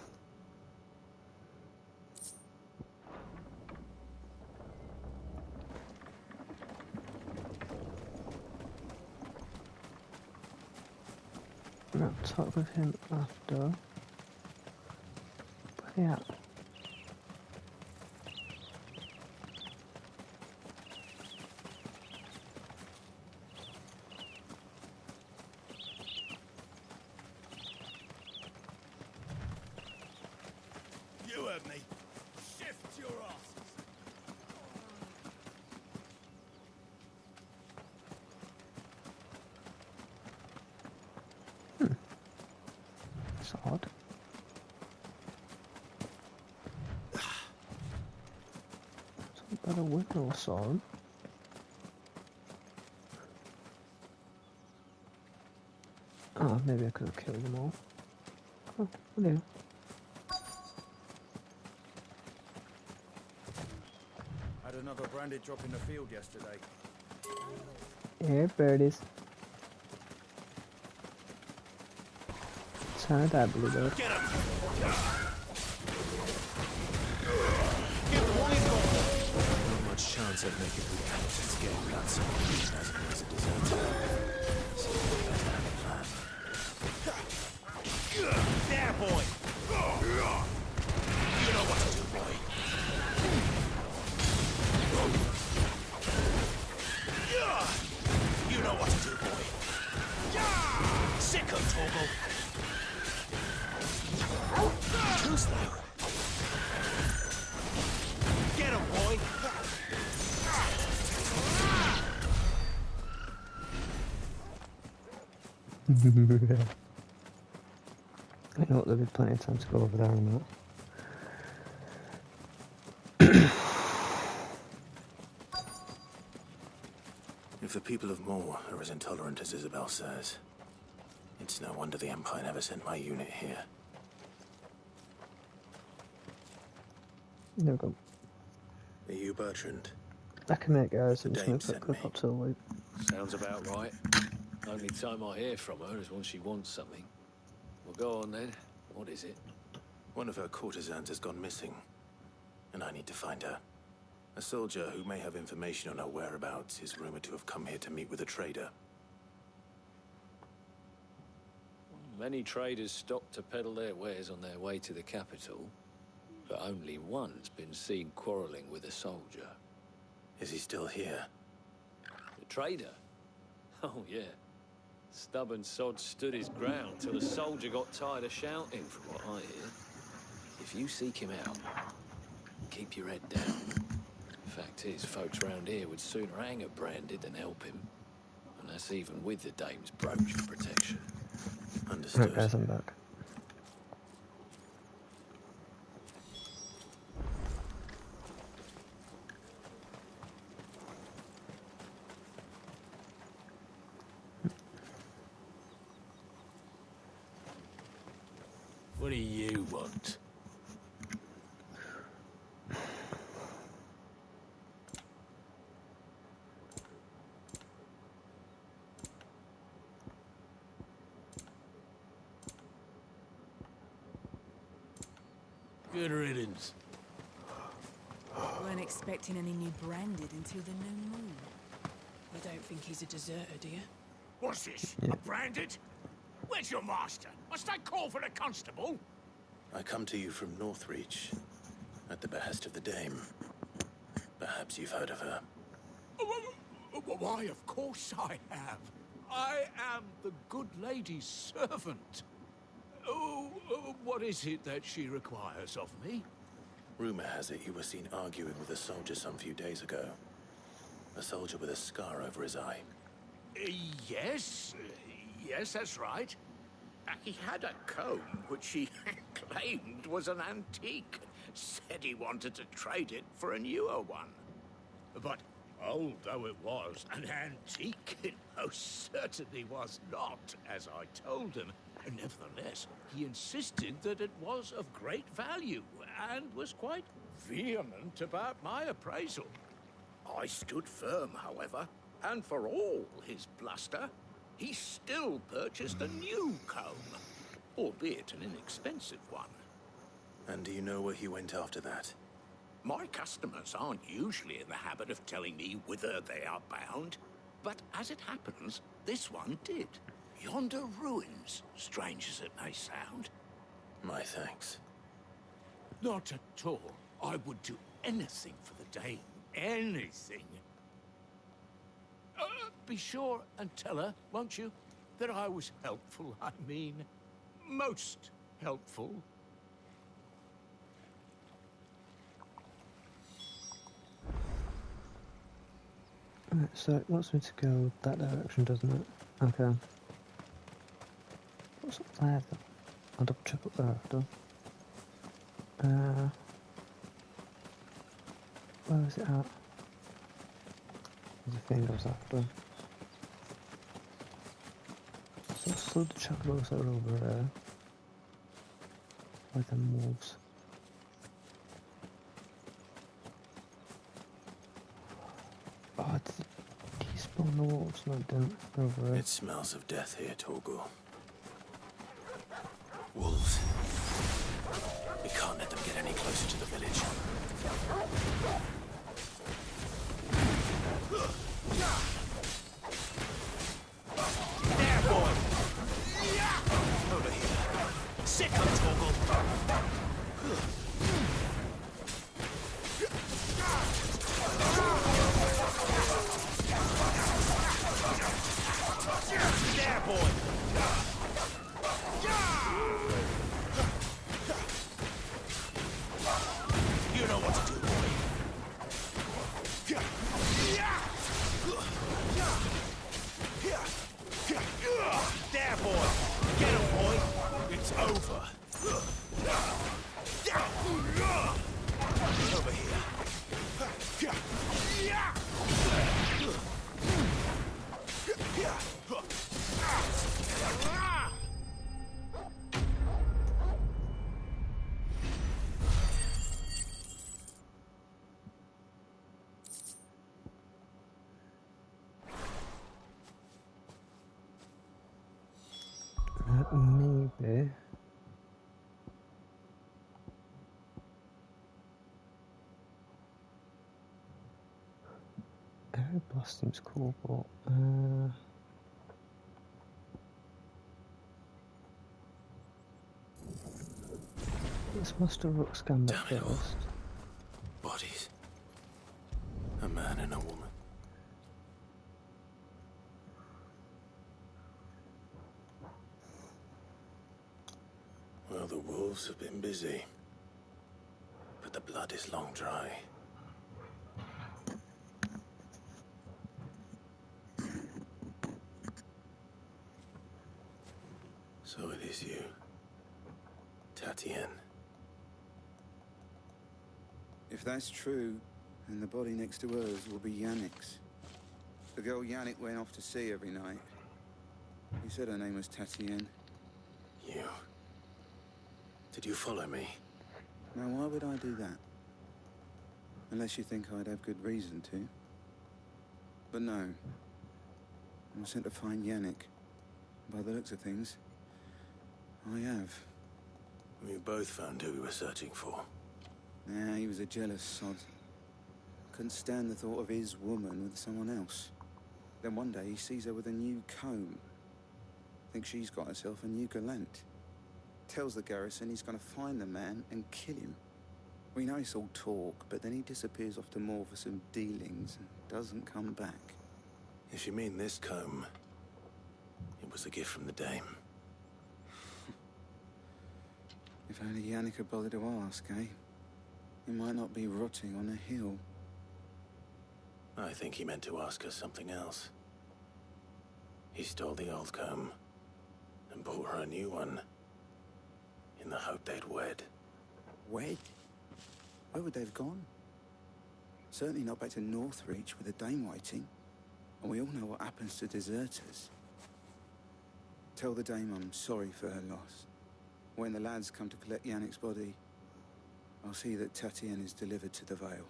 I'll talk with him after. But yeah. You heard me. Shift your asses. It's odd. Something about a whip or sword. Oh, maybe I could have killed them all. Oh, yeah. Had another branded drop in the field yesterday. Here, birdies. Turn that bluebird. Get him! Not much chance I'd make it through Captain's Gate without someone recognizing me as a deserter. So I better have a plan. There, boy! You know what to do, boy. You know what to do, boy. Sicko, Torgal. Too slow. Get him, boy. I know there'll be plenty of time to go over there and that. If the people of Moor are as intolerant as Isabel says, it's no wonder the Empire never sent my unit here. There we go. Are you Bertrand? I can make guys and The just dame move sent quick me. up to the loop. Sounds about right. Only time I hear from her is when she wants something. Well, go on then. What is it? One of her courtesans has gone missing, and I need to find her. A soldier who may have information on her whereabouts is rumored to have come here to meet with a trader. Many traders stop to peddle their wares on their way to the capital, but only one's been seen quarrelling with a soldier. Is he still here? The trader? Oh, yeah. Stubborn sod stood his ground till the soldier got tired of shouting, from what I hear. If you seek him out, keep your head down. Fact is, folks round here would sooner hang a branded than help him. And that's even with the dame's brooch for protection. Understood. Right, guys, I'm back. What do you want? Good riddance. Weren't expecting any new branded until the new moon. You don't think he's a deserter, do you? What's this? A branded? Where's your master? Must I call for the constable? I come to you from Northreach, at the behest of the Dame. Perhaps you've heard of her. Why, of course I have. I am the good lady's servant. What is it that she requires of me? Rumor has it you were seen arguing with a soldier some few days ago. A soldier with a scar over his eye. Yes. Yes, that's right. He had a comb which he claimed was an antique. Said he wanted to trade it for a newer one. But old though it was, an antique it most certainly was not, as I told him. Nevertheless, he insisted that it was of great value, and was quite vehement about my appraisal. I stood firm, however, and for all his bluster, he still purchased a new comb, albeit an inexpensive one. And do you know where he went after that? My customers aren't usually in the habit of telling me whither they are bound, but as it happens, this one did. Yonder ruins, strange as it may sound. My thanks. Not at all. I would do anything for the Dame. Anything. Be sure and tell her, won't you, that I was helpful, I mean, most helpful. Right, so it wants me to go that direction, doesn't it? Okay. What's up there then? I'll double check up there after. Where is it at? The thing goes after. So slow the chocolates are over there. Like them wolves. Oh, did he spawn the wolves? No, it didn't. Over there. It smells of death here, Torgal. Wolves. We can't let them get any closer to the village. There, boy! Over here. Sick of Torgal! There, boy! You know what to do, boy. There, boy. Get him, boy. It's over. Over here. Maybe. Air Blasting's cool, but let's Master Rook scan that first. Bodies. A man and a woman. Well, the wolves have been busy, but the blood is long dry. So it is you, Tatien. If that's true, then the body next to hers will be Yannick's. The girl Yannick went off to sea every night. You said her name was Tatien. You... Did you follow me? Now, why would I do that? Unless you think I'd have good reason to. But no. I was sent to find Yannick. By the looks of things, I have. We both found who we were searching for. Yeah, he was a jealous sod. Couldn't stand the thought of his woman with someone else. Then one day he sees her with a new comb. Thinks she's got herself a new gallant. Tells the garrison he's gonna find the man and kill him. We know it's all talk, but then he disappears off to Moor for some dealings and doesn't come back. If you mean this comb, it was a gift from the dame. If only Yannick had bothered to ask, eh? He might not be rotting on a hill. I think he meant to ask her something else. He stole the old comb and bought her a new one in the hope they'd wed. Wed? Where would they have gone? Certainly not back to Northreach with the dame waiting. And we all know what happens to deserters. Tell the dame I'm sorry for her loss. When the lads come to collect Yannick's body, I'll see that Tatien is delivered to the Vale.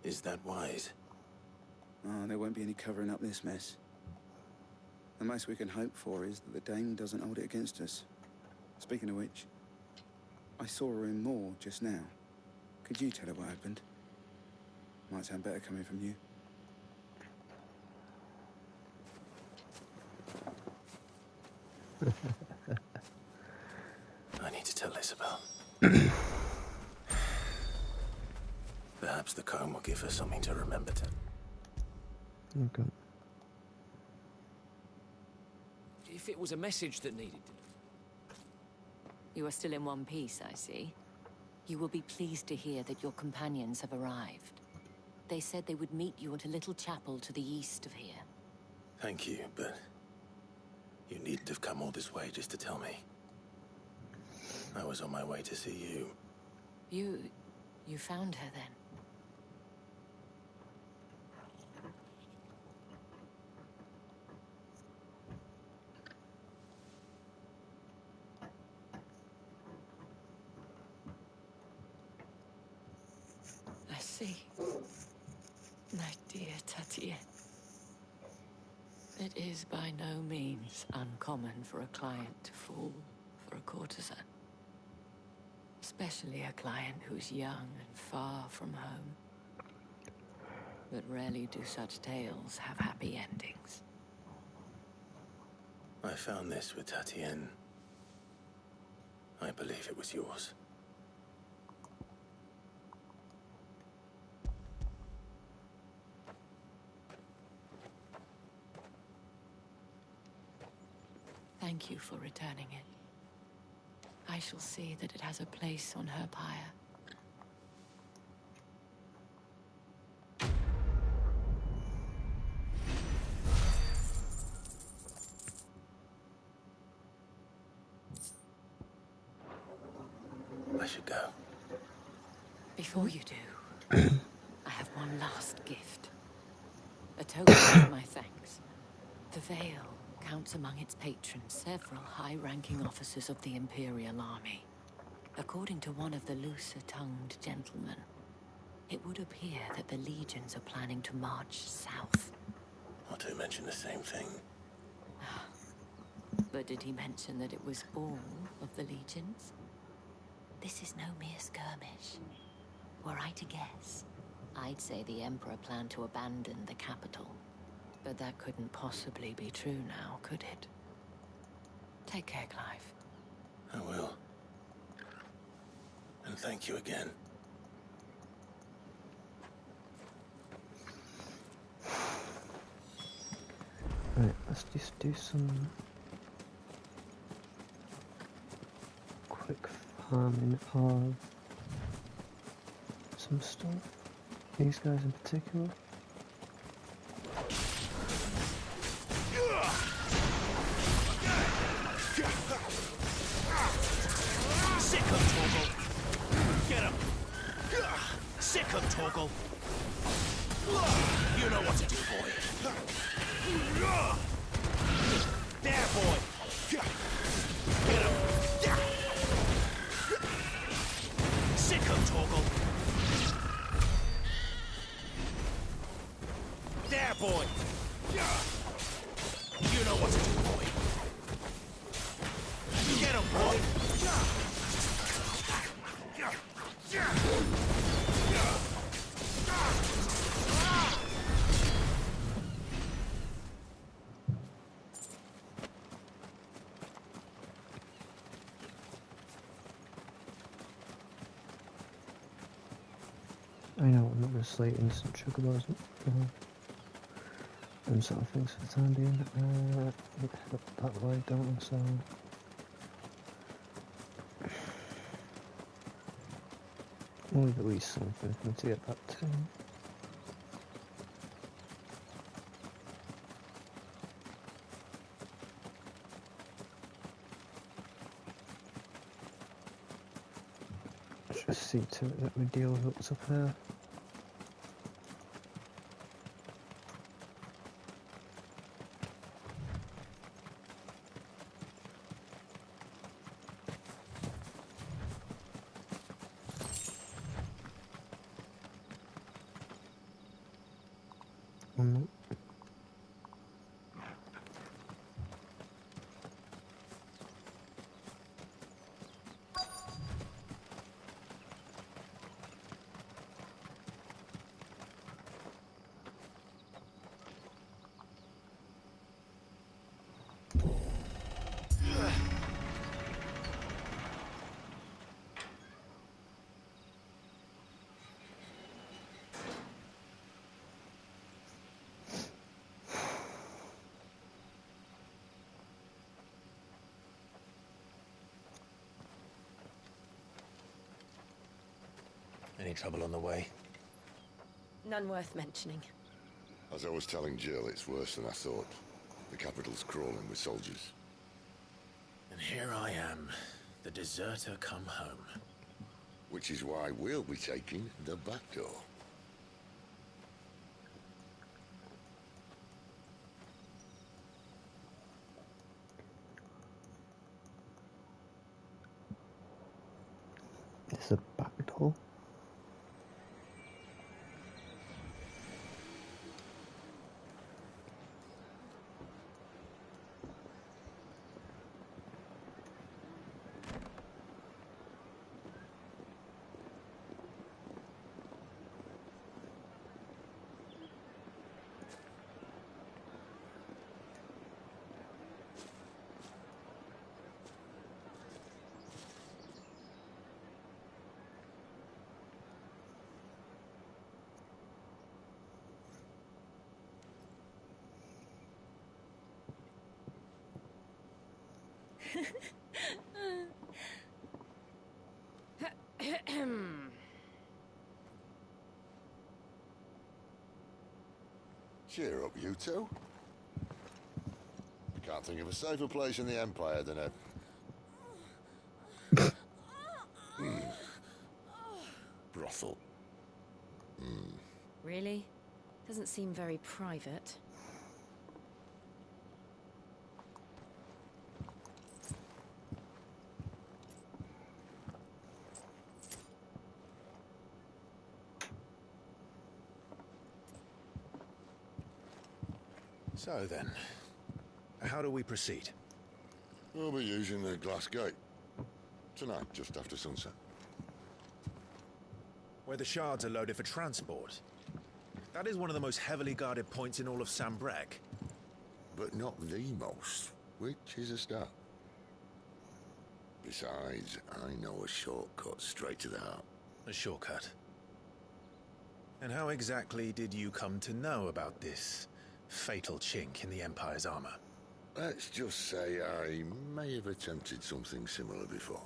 Is that wise? Oh, there won't be any covering up this mess. The most we can hope for is that the dame doesn't hold it against us. Speaking of which, I saw her in Moor just now. Could you tell her what happened? Might sound better coming from you. I need to tell Isabel. Perhaps the comb will give her something to remember to. Okay. If it was a message that needed... You are still in one piece, I see. You will be pleased to hear that your companions have arrived. They said they would meet you at a little chapel to the east of here. Thank you, but you needn't have come all this way just to tell me. I was on my way to see you. You found her then? I see. My dear Tatien. It is by no means uncommon for a client to fall for a courtesan. Especially a client who's young and far from home. But rarely do such tales have happy endings. I found this with Tatien. I believe it was yours. Thank you for returning it. I shall see that it has a place on her pyre. I should go. Before you do, I have one last gift. A token of my thanks. The Vale counts among its patrons several high-ranking officers of the Imperial Army. According to one of the looser-tongued gentlemen, it would appear that the legions are planning to march south. Not to mention the same thing. But did he mention that it was all of the legions? This is no mere skirmish. Were I to guess, I'd say the Emperor planned to abandon the capital. But that couldn't possibly be true now, could it? Take care, Clive. I will. And thank you again. Right, let's just do some quick harming of some stuff. These guys in particular. Sick him, Torgal! Get him! Sick him, Torgal! You know what to do, boy. There, boy! Get him! Sick him, Torgal! There, boy! You know what to do, boy. Get him, boy! I know I'm not going to slate instant chocobos and sort of things for the time being. Head up that way, don't I? So we'll leave at least something for me to get back to. Just see to it that we deal with what's up there. Any trouble on the way? None worth mentioning. As I was telling Jill, it's worse than I thought. The capital's crawling with soldiers. And here I am, the deserter come home. Which is why we'll be taking the back door. It's a back door. Cheer up, you two. Can't think of a safer place in the Empire than a... brothel. Really? Doesn't seem very private. So then, how do we proceed? We'll be using the glass gate. Tonight, just after sunset. Where the shards are loaded for transport. That is one of the most heavily guarded points in all of Sambrec. But not the most, which is a start. Besides, I know a shortcut straight to the heart. A shortcut? And how exactly did you come to know about this fatal chink in the Empire's armor? Let's just say I may have attempted something similar before.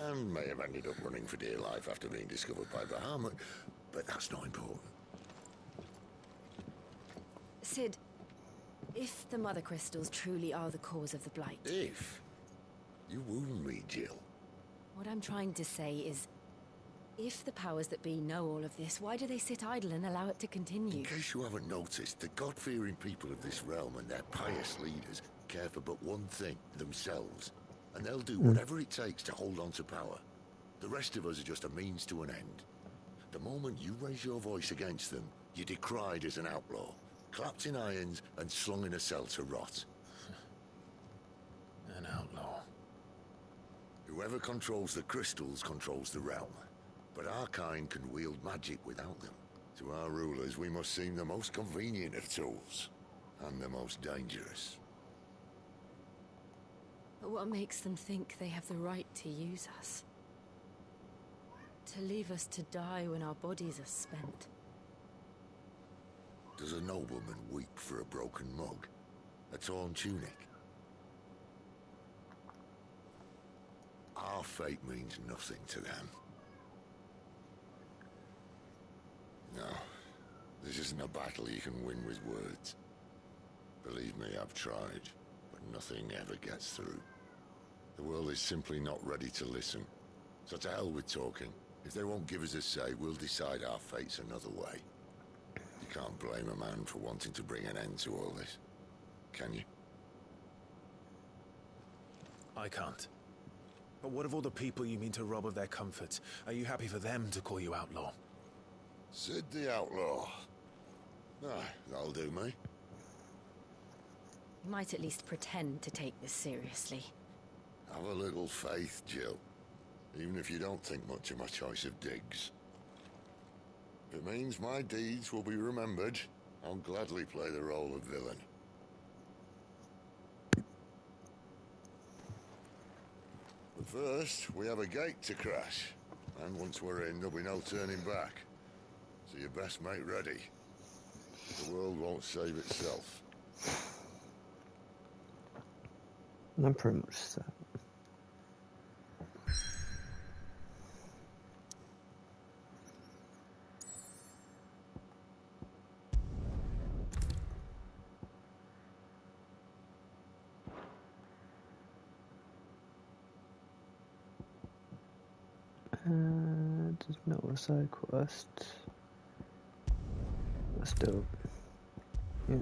And may have ended up running for dear life after being discovered by Bahamut, but that's not important. Sid, if the Mother Crystals truly are the cause of the Blight... If? You wound me, Jill. What I'm trying to say is, if the powers that be know all of this, why do they sit idle and allow it to continue? In case you haven't noticed, the God-fearing people of this realm and their pious leaders care for but one thing, themselves. And they'll do whatever it takes to hold on to power. The rest of us are just a means to an end. The moment you raise your voice against them, you're decried as an outlaw, clapped in irons and slung in a cell to rot. An outlaw. Whoever controls the crystals controls the realm. But our kind can wield magic without them. To our rulers, we must seem the most convenient of tools. And the most dangerous. But what makes them think they have the right to use us? To leave us to die when our bodies are spent? Does a nobleman weep for a broken mug? A torn tunic? Our fate means nothing to them. No, this isn't a battle you can win with words. Believe me, I've tried, but nothing ever gets through. The world is simply not ready to listen. So to hell with talking. If they won't give us a say, we'll decide our fates another way. You can't blame a man for wanting to bring an end to all this, can you? I can't. But what of all the people you mean to rob of their comforts? Are you happy for them to call you outlaw? Sid the Outlaw. Ah, that'll do me. You might at least pretend to take this seriously. Have a little faith, Jill. Even if you don't think much of my choice of digs. If it means my deeds will be remembered, I'll gladly play the role of villain. But first, we have a gate to crash. And once we're in, there'll be no turning back. So you best make ready. The world won't save itself. I'm pretty much set. There's no side quest. That's dope. Yeah.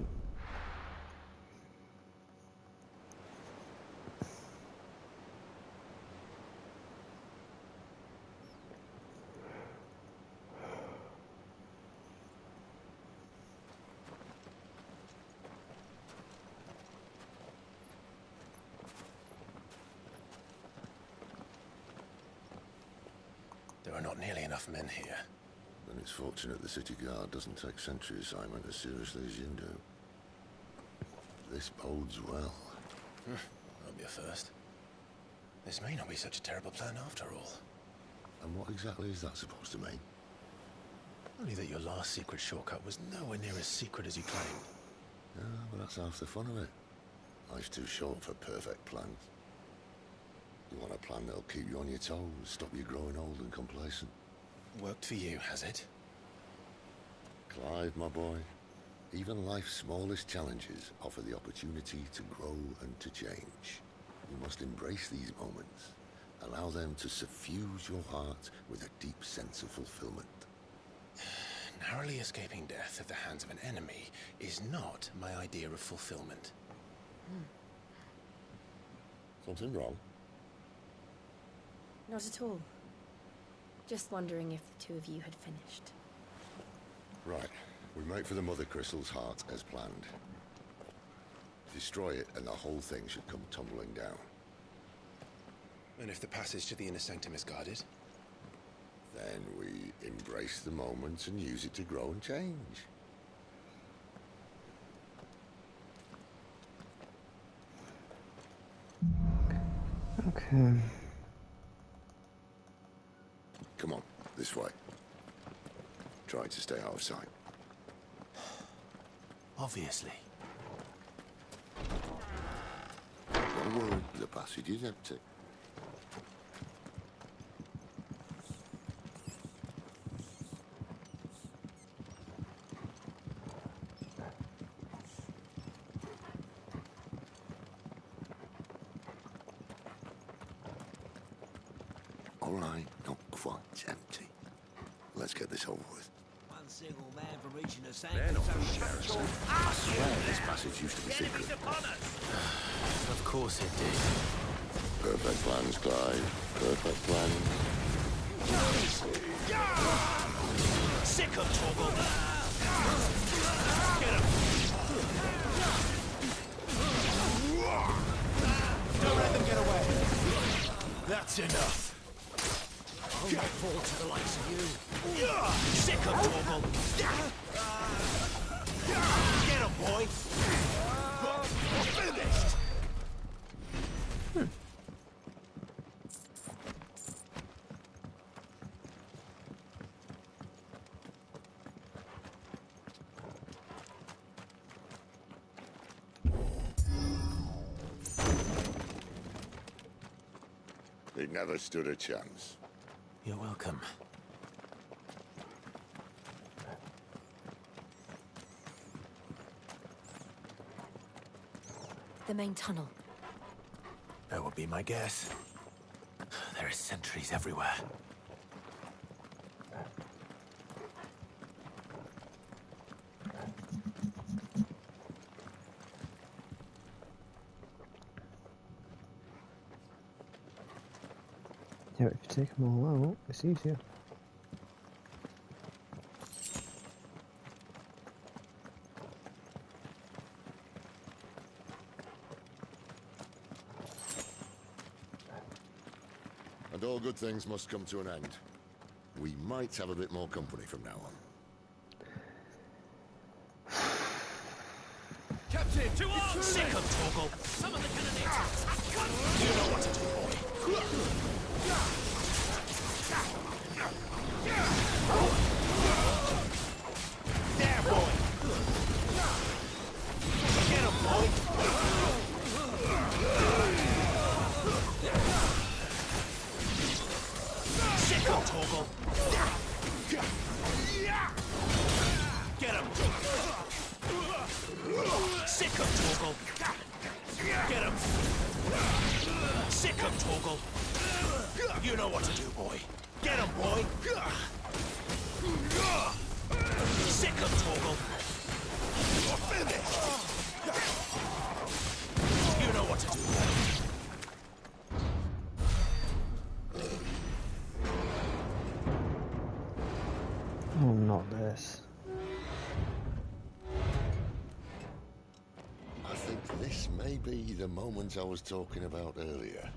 There are not nearly enough men here. Then it's fortunate the city guard doesn't take sentry assignment as seriously as you do. This bodes well. That'll be a first. This may not be such a terrible plan after all. And what exactly is that supposed to mean? Only that your last secret shortcut was nowhere near as secret as you claimed. Yeah, but that's half the fun of it. Life's too short for perfect plans. You want a plan that'll keep you on your toes, stop you growing old and complacent. Worked for you, has it? Clive, my boy, even life's smallest challenges offer the opportunity to grow and to change. You must embrace these moments. Allow them to suffuse your heart with a deep sense of fulfillment. Narrowly escaping death at the hands of an enemy is not my idea of fulfillment. Something wrong? Not at all. Just wondering if the two of you had finished. Right. We make for the Mother Crystal's heart as planned. Destroy it and the whole thing should come tumbling down. And if the passage to the inner sanctum is guarded? Then we embrace the moment and use it to grow and change. Okay. Come on, this way. Try to stay out of sight. Obviously. Don't worry, the passage is empty. All right, not quite empty. Let's get this over with. One single man from reaching the same They're not from the garrison. I swear this passage used to be secret. Of course it did. Perfect plans, Clive. Perfect plans. Sick of Torgal! Get him! Don't let them get away! That's enough! I'll not fall to the likes of you. Sick of Torgal! Get him, boy! Finished! They never stood a chance. You're welcome. The main tunnel. That would be my guess. There are sentries everywhere. Yeah, if you take them all out, it's easier. And all good things must come to an end. We might have a bit more company from now on. Captain, to arms! Sick of Torgal! Summon the cannonades! You know what to do, boy! There, boy! Get him, boy! Sick of Torgal! Get him! Sick of Torgal! Get him! Sick of Torgal! You know what to do, boy! Get him, boy! Sick of Torgal! You're finished! You know what to do, boy! Oh, not this. I think this may be the moment I was talking about earlier.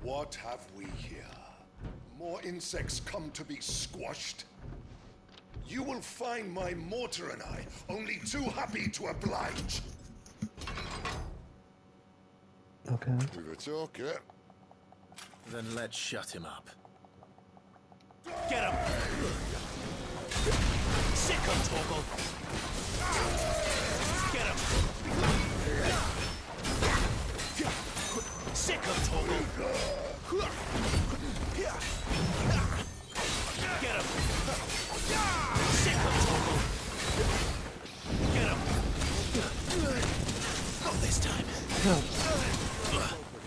What have we here? More insects come to be squashed? You will find my mortar and I only too happy to oblige. Okay. We've a talker. Then let's shut him up. Get him! Sick of Torgal! Get him! Sick of Torgal! Get him! Sick of Torgal! Get him! Not this time. No.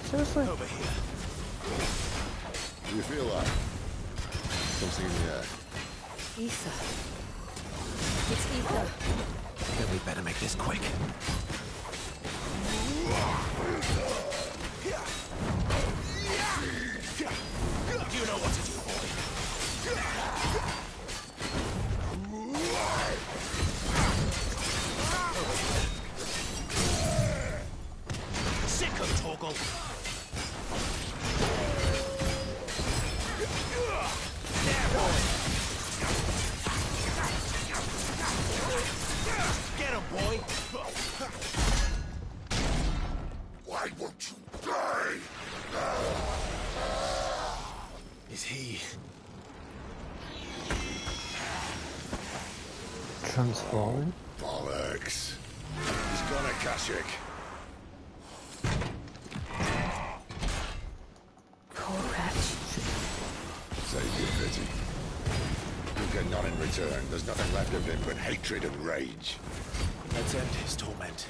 Seriously? Over here. Do you feel that? Something in the air. Ether. It's ether. Then we better make this quick. You know what to do, boy. Sick of Torgal. There, boy. Get him, boy. Why won't you die? Is he... Transforming? Bollocks. He's gone Akashic. Poor wretch. Save your pity. You'll get none in return. There's nothing left of him but hatred and rage. Let's end his torment.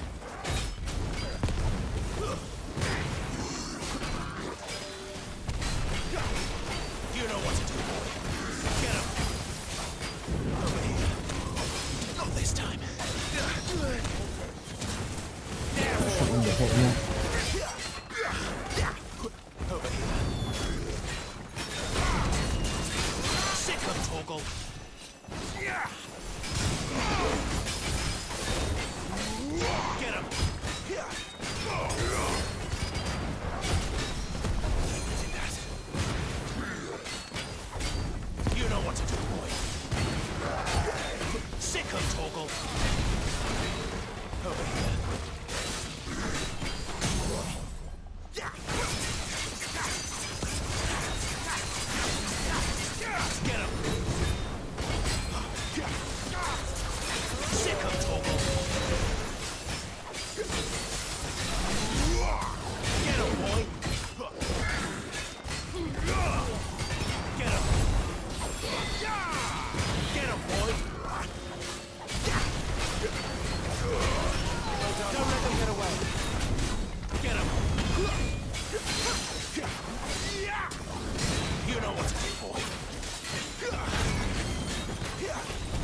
You know what to do, boy.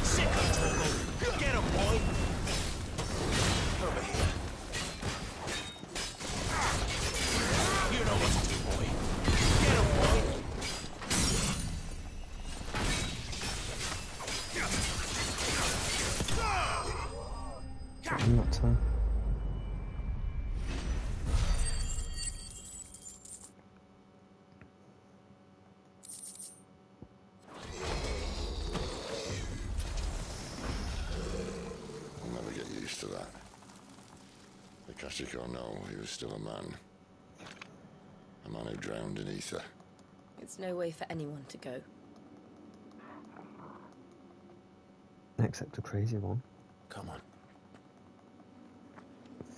Sick of Torgal. Get him, boy. Over here. You know what to do, boy. Get him, boy. In that time. I'll never get used to that. Akashic or no, he was still a man. A man who drowned in ether. It's no way for anyone to go. Except a crazy one. Come on.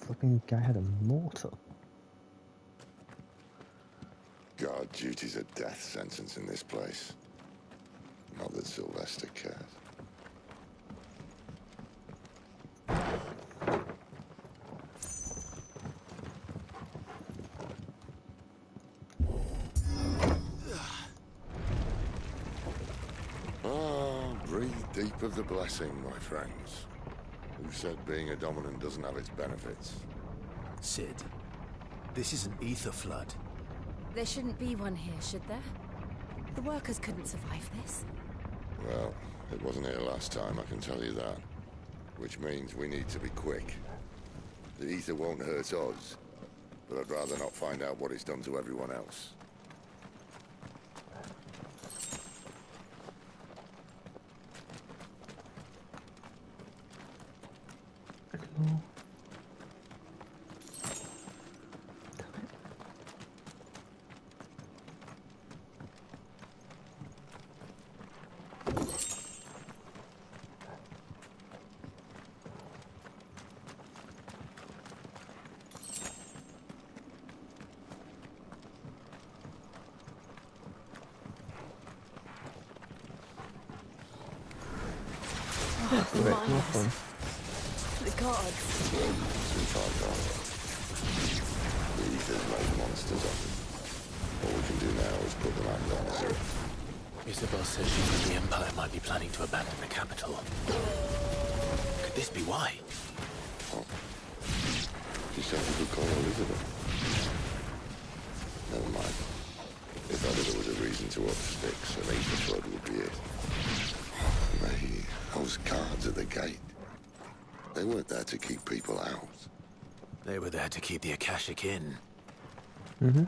Fucking guy had a mortar. Guard duty's a death sentence in this place. Not that Sylvester cares. Breathe deep of the blessing, my friends. Who said being a dominant doesn't have its benefits? Sid, this is an ether flood. There shouldn't be one here, should there? The workers couldn't survive this. Well, it wasn't here last time, I can tell you that. Which means we need to be quick. The ether won't hurt us, but I'd rather not find out what it's done to everyone else. Nothing. The gods. Too far gone. The ether's made monsters of them. All we can do now is put them out there as Isabel says she thinks the Empire might be planning to abandon the capital. Could this be why? Oh. She said we could call Elizabeth. Never mind. If ever there was a reason to up sticks, an ether flood would be it. Those guards at the gate. They weren't there to keep people out. They were there to keep the Akashic in. Mm-hmm.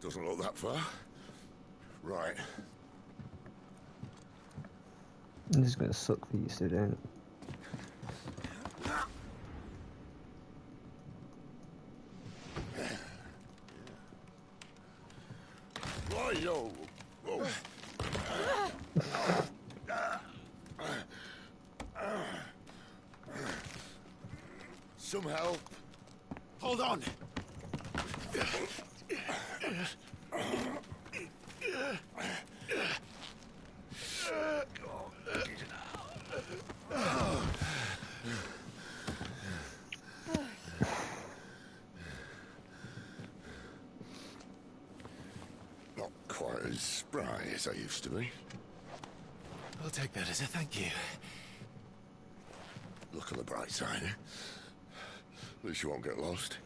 Doesn't look that far. Right. This is gonna suck for you, so don't. Right-yo. Oh. Some help. Hold on. Not quite as spry as I used to be. I'll take that as a thank you. Look on the bright side, eh? At least you won't get lost.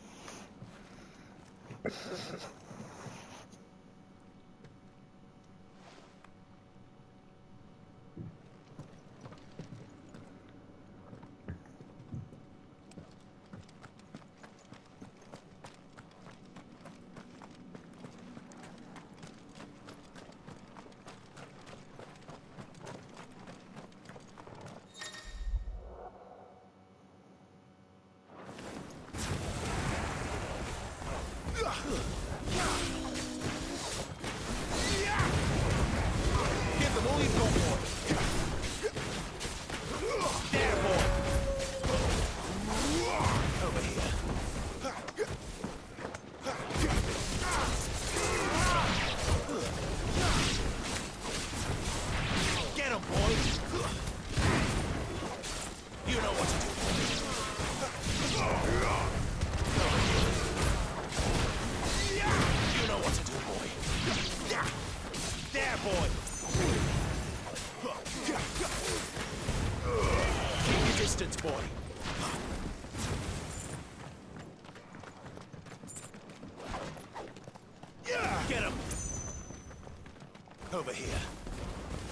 Over here.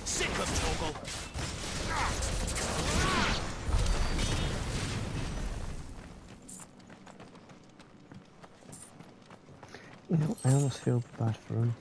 Sick of Torgal. You know, I almost feel bad for him.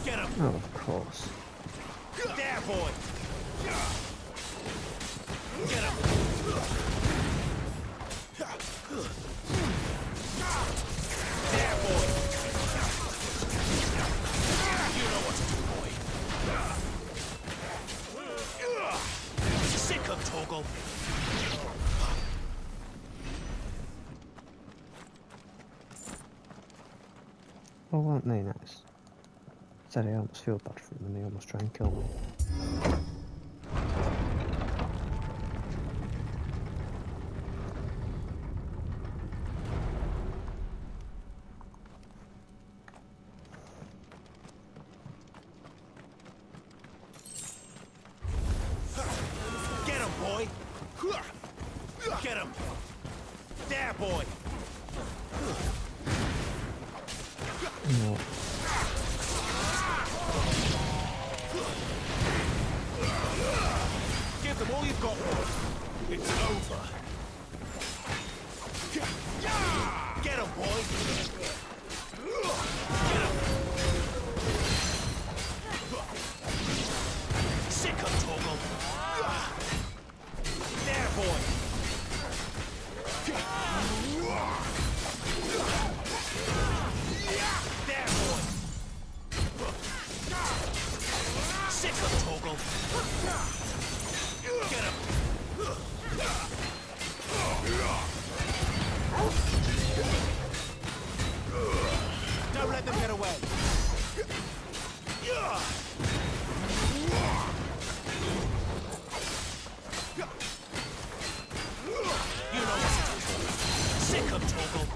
Get him! Oh, of course. There, boy! Get him! There, boy! You know what to do, boy. Sick of Torgal. Oh, weren't they nice? Said I almost feel bad for them and they almost try and kill me. Get him, boy! Get him! There, boy! No. Give them all you've got, boy. It's over. Get him, boy! Get him! Sick of Torgal! There, boy! There, boy! Sick of Torgal! Get him! Don't let them get away! You know what to do. Sick of Torgal!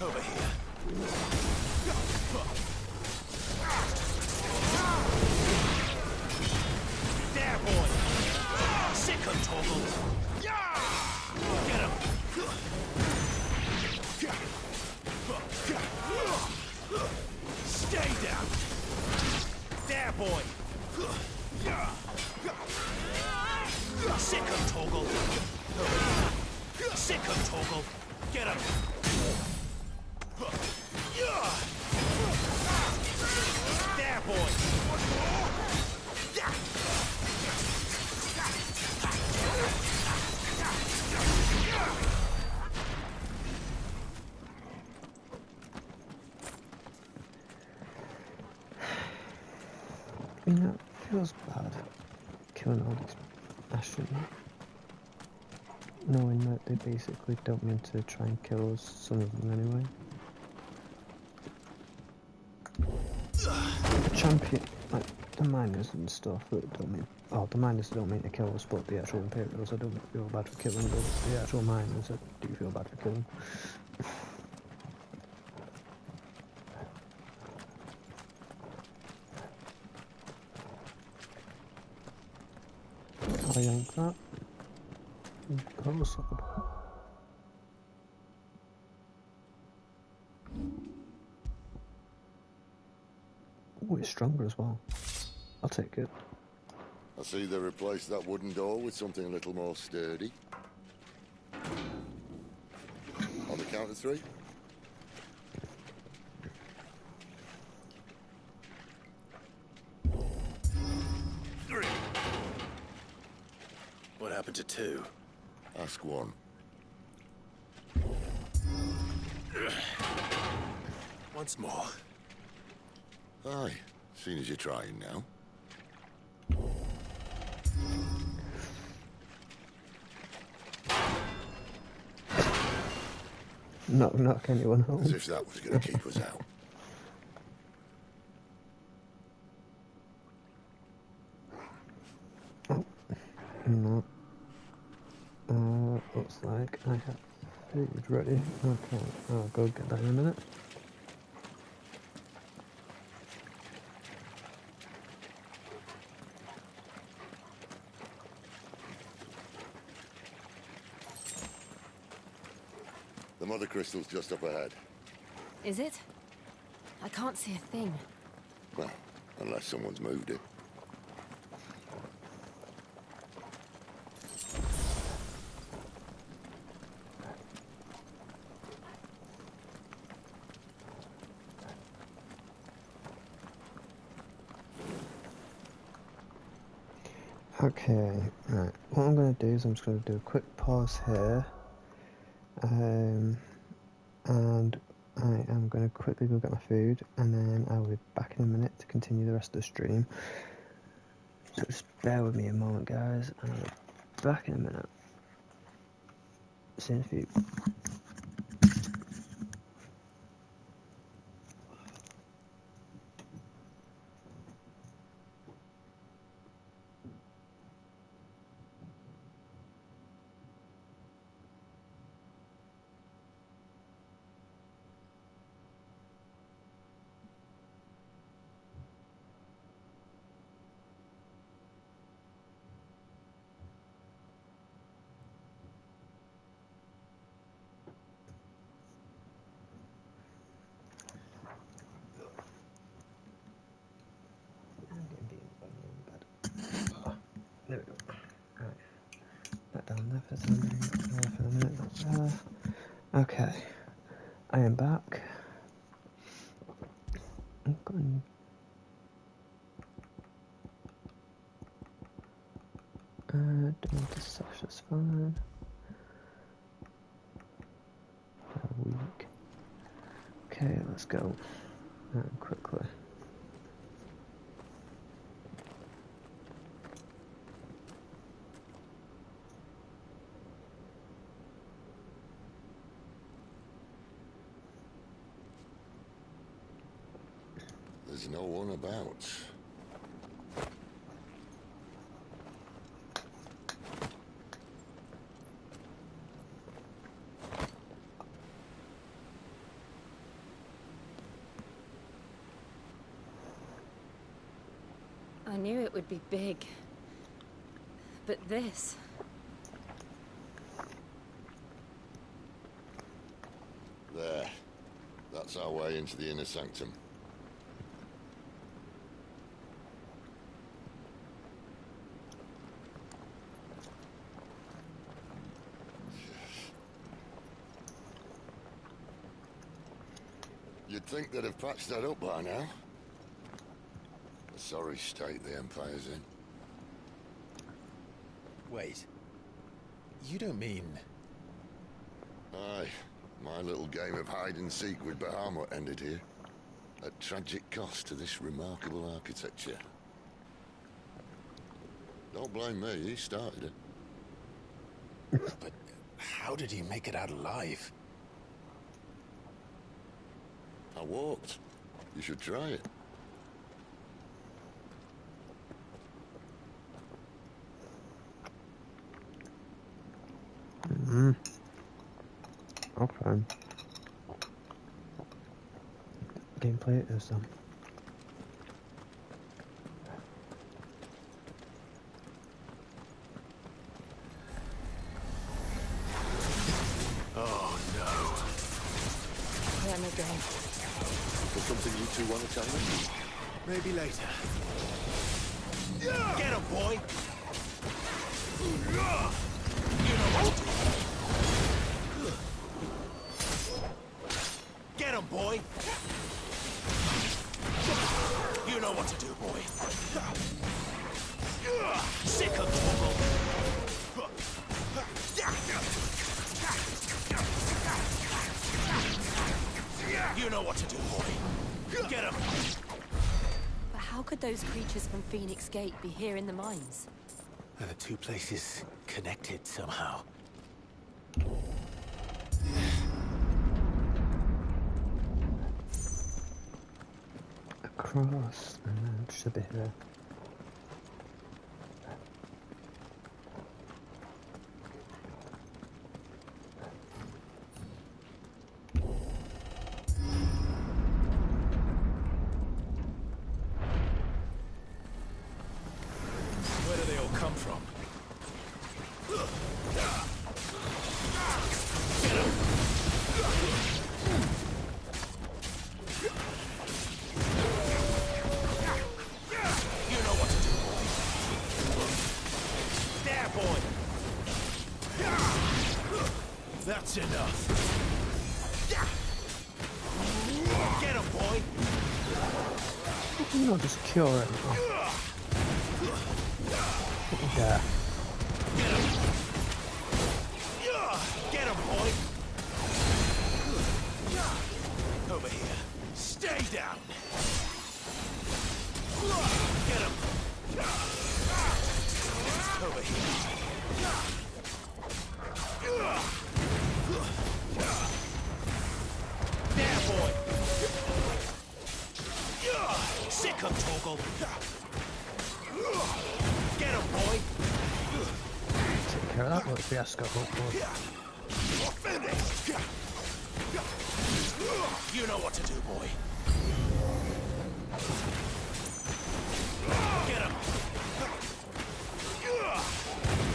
Over here. There, boy! Sick of Torgal! Get him! Stay down! There, boy! Sick of Torgal! Sick of Torgal! Get him! There, boy! You know, it feels bad killing all these astronauts. Knowing that they basically don't mean to try and kill us, some of them anyway. The champion, like the miners and stuff, that don't mean, oh, the miners don't mean to kill us, but the actual Imperials, I don't feel bad for killing, but the actual miners, I do feel bad for killing. I yank that. Power sword. Oh, it's stronger as well. I'll take it. I see they replaced that wooden door with something a little more sturdy. On the count of three. What happened to 2? Ask 1. Once more. Aye, seeing as you're trying now. Knock anyone home. As if that was going to keep us out. No. Looks like I have food ready. Okay, I'll go get that in a minute. The mother crystal's just up ahead. Is it? I can't see a thing. Well, unless someone's moved it. Okay, right. What I'm going to do is I'm just going to do a quick pause here. And I am going to quickly go get my food, and then I'll be back in a minute to continue the rest of the stream. So just bear with me a moment, guys, and I'll be back in a minute. See you in a few. There we go. Right. That down there for a minute. Okay. I am back. I'm going. Don't want to sash, that's fine. A week. Okay, let's go. Quickly. There's no one about. I knew it would be big. But this... There. That's our way into the inner sanctum. You'd think they'd have patched that up by now. A sorry state the Empire's in. Wait. You don't mean... Aye. My little game of hide-and-seek with Bahamut ended here. At tragic cost to this remarkable architecture. Don't blame me, he started it. But how did he make it out alive? I walked. You should try it. Okay. Gameplay it is then. Oh no. Them again. For something you two want to tell me? Maybe later. Get him, boy! Get him, boy! You know what to do, boy. Sick of trouble. You know what to do, boy. Get him! But how could those creatures from Phoenix Gate be here in the mines? Are the two places connected somehow? Across, and then it should be here. Where do they all come from? You know what to do, boy. There, boy. That's enough. Get him, boy. How can you not just cure him? Oh. Yeah. Get him, boy. Over here. Stay down. Get him. Over here. There, boy. Sick him, Torgal. Get him, boy. Take care of that. What's the Ascot hopefully? Finished. You know what to do, boy. Get him.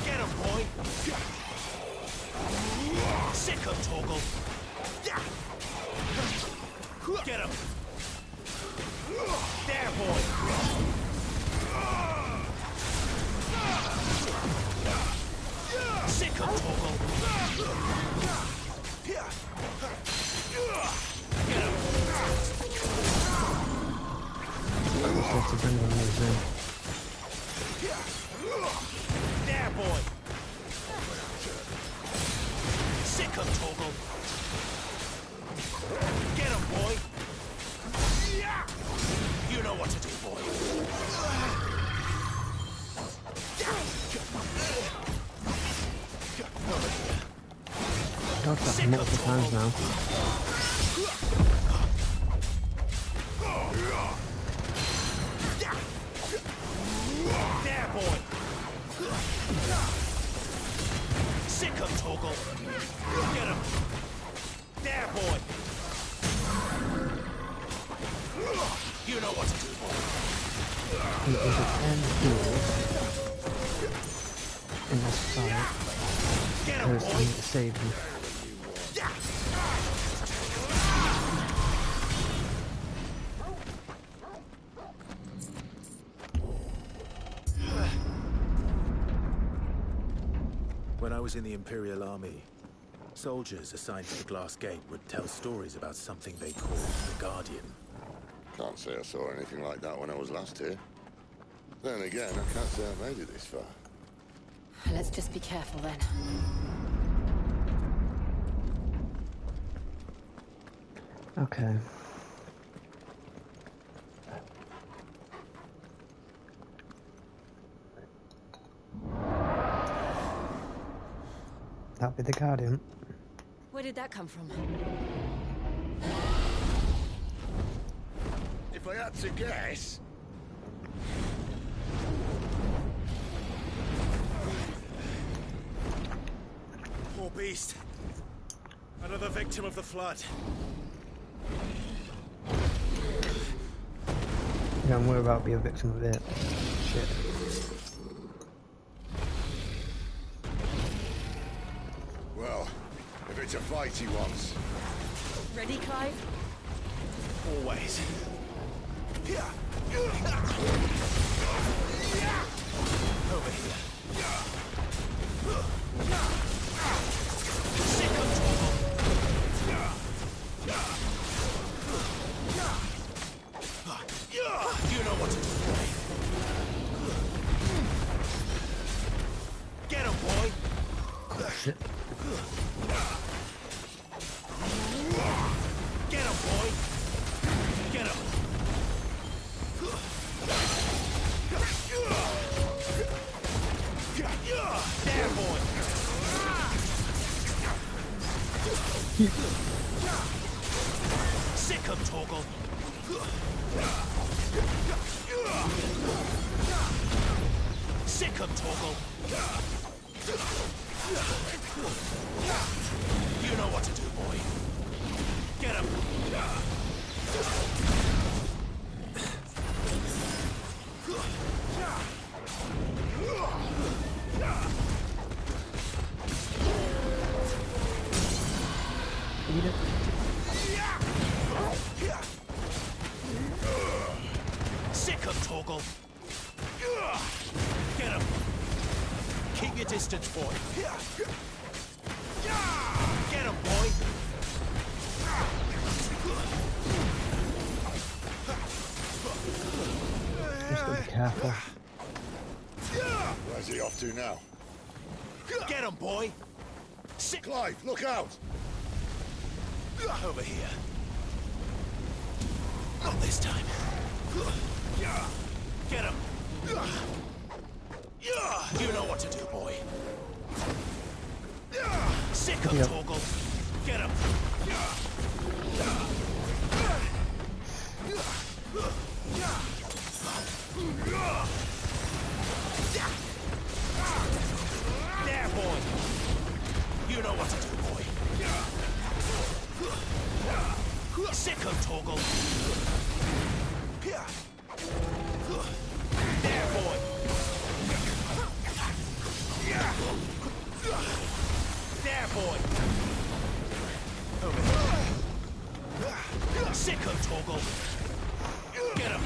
Get him, boy. Sick him, Torgal. Get him. There, boy. Sick him, Torgal. Get him. Lots of bring on these in. There, boy. Sick him, Torgal. Get him, boy. You know what to do, boy. Dodged that multiple times now. There, boy. Sick him, Torgal. Get him. There, boy. You know what to do, boy. It is an end in this fight. Get him, Because I need to save him. When I was in the Imperial Army, soldiers assigned to the Glass Gate would tell stories about something they called the Guardian. Can't say I saw anything like that when I was last here. Then again, I can't say I made it this far. Let's just be careful then. Okay. That'll be the Guardian. Where did that come from? If I had to guess... Poor beast. Another victim of the flood. Don't worry about being a victim of it. Shit. Well, if it's a fight he wants. Ready, Clive? Always. Over here. Sick him, Torgal. You know what to do, boy. Get him, boy. Shit. Get him, him, boy! Get him! There, boy! Sick him, Torgal! Sick him, Torgal! You know what to do, boy. Get him! Eat it. Sick him, Torgal! Get him! Keep your distance, boy. Get him, boy! Just be careful. Where's he off to now? Get him, boy! Clive, look out! Over here. Not this time. Get him! You know what to do, boy. Sick him, Yep. Torgal! Get him! There, boy! You know what to do, boy. Sick him, Torgal! There, boy! There, boy! Over here. Sick him, Torgal! Get him!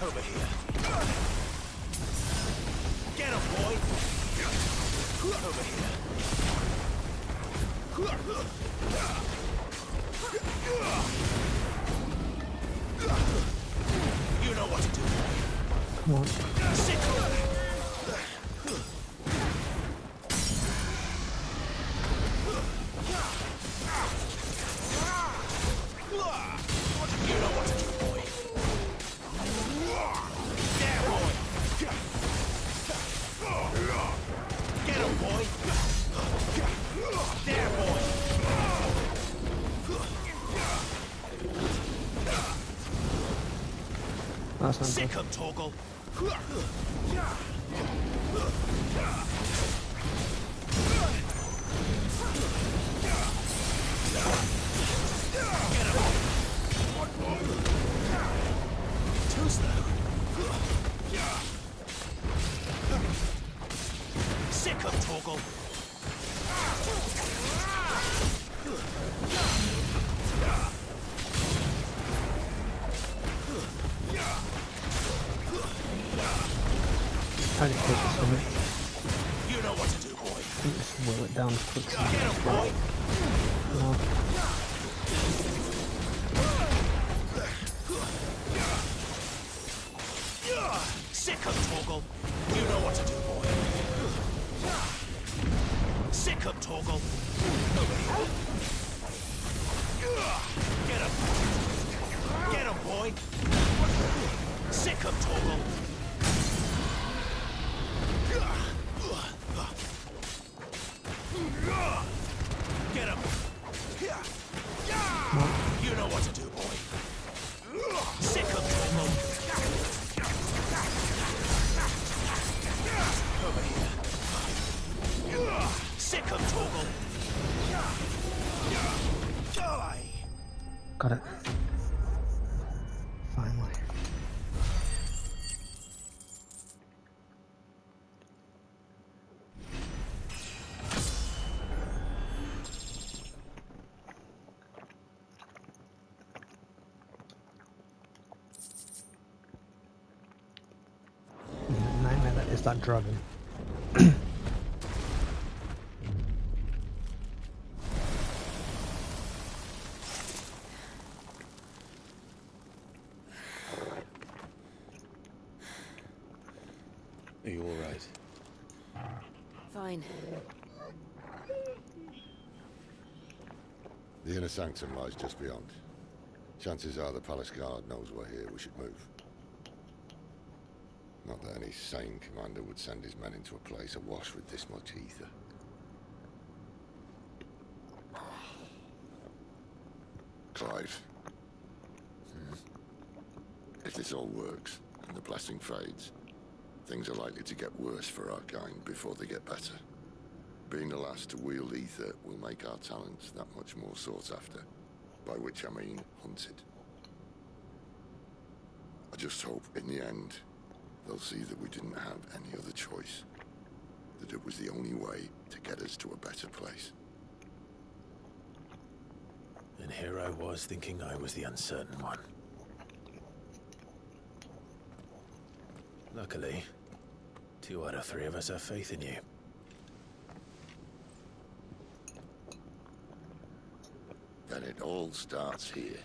Over here. Get him, boy! Over here. You know what to do, boy. Come on. Sick him! You know what to do, boy. There, boy! Get him, boy! There, boy! That's not Sick good. him, Torgal! Get him! Too slow. Sick him, Torgal! Try to take this from it. You know what to do, boy. I think just will it down quickly. Get him, boy! No. Sick him, Torgal! You know what to do, boy. Sick him, Torgal! Over here. Get him! Get him, boy! Sick him, Torgal! Get him! You know what to do, boy. Sick him, Torgal! Over here. Sick him, Torgal! Die! Got it. Finally. Nightmare that is that dragon. Are you all right? Fine. The inner sanctum lies just beyond. Chances are the palace guard knows we're here. We should move. Not that any sane commander would send his men into a place awash with this much ether. Clive. If this all works, and the blessing fades, things are likely to get worse for our kind before they get better. Being the last to wield ether will make our talents that much more sought after, by which I mean hunted. I just hope, in the end, they'll see that we didn't have any other choice. That it was the only way to get us to a better place. And here I was thinking I was the uncertain one. Luckily, 2 out of 3 of us have faith in you. Then it all starts here.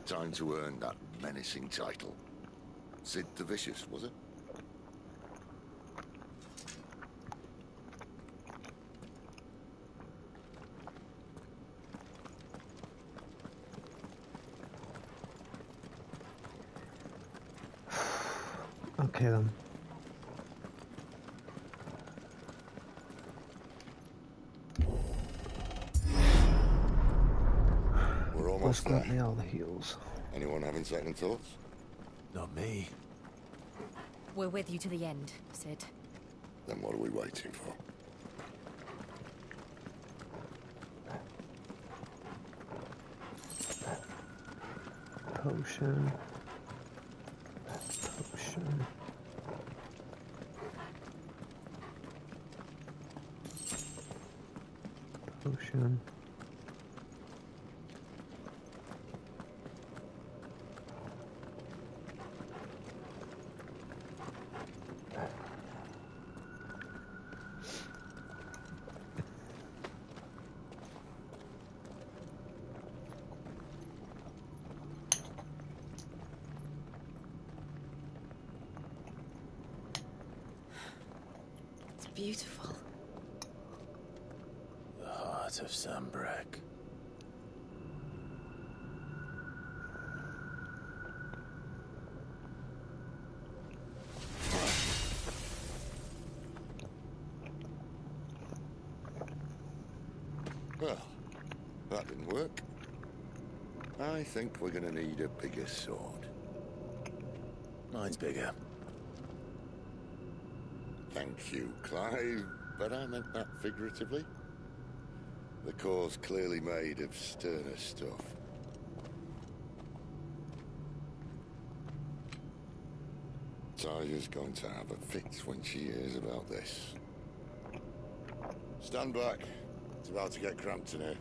Time to earn that menacing title. Sid the Vicious, was it? Okay then. We're almost there. Got me all the heals. Anyone having second thoughts? Not me. We're with you to the end, Sid. Then what are we waiting for? Potion. Potion. Potion. It's beautiful. The heart of Sambrek. Well, that didn't work. I think we're gonna need a bigger sword. Mine's bigger. Thank you, Clive, but I meant that figuratively. The core's clearly made of sterner stuff. Tyler's going to have a fit when she hears about this. Stand back. It's about to get cramped in here.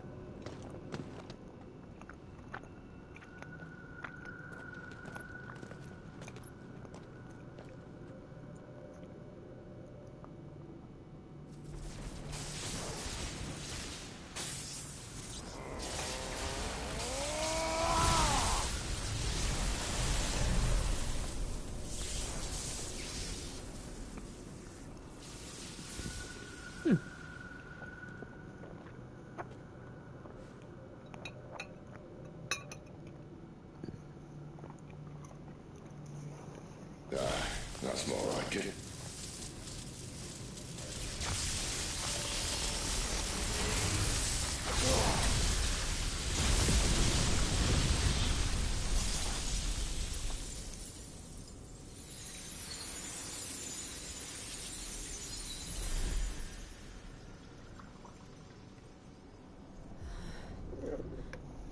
That's more like it.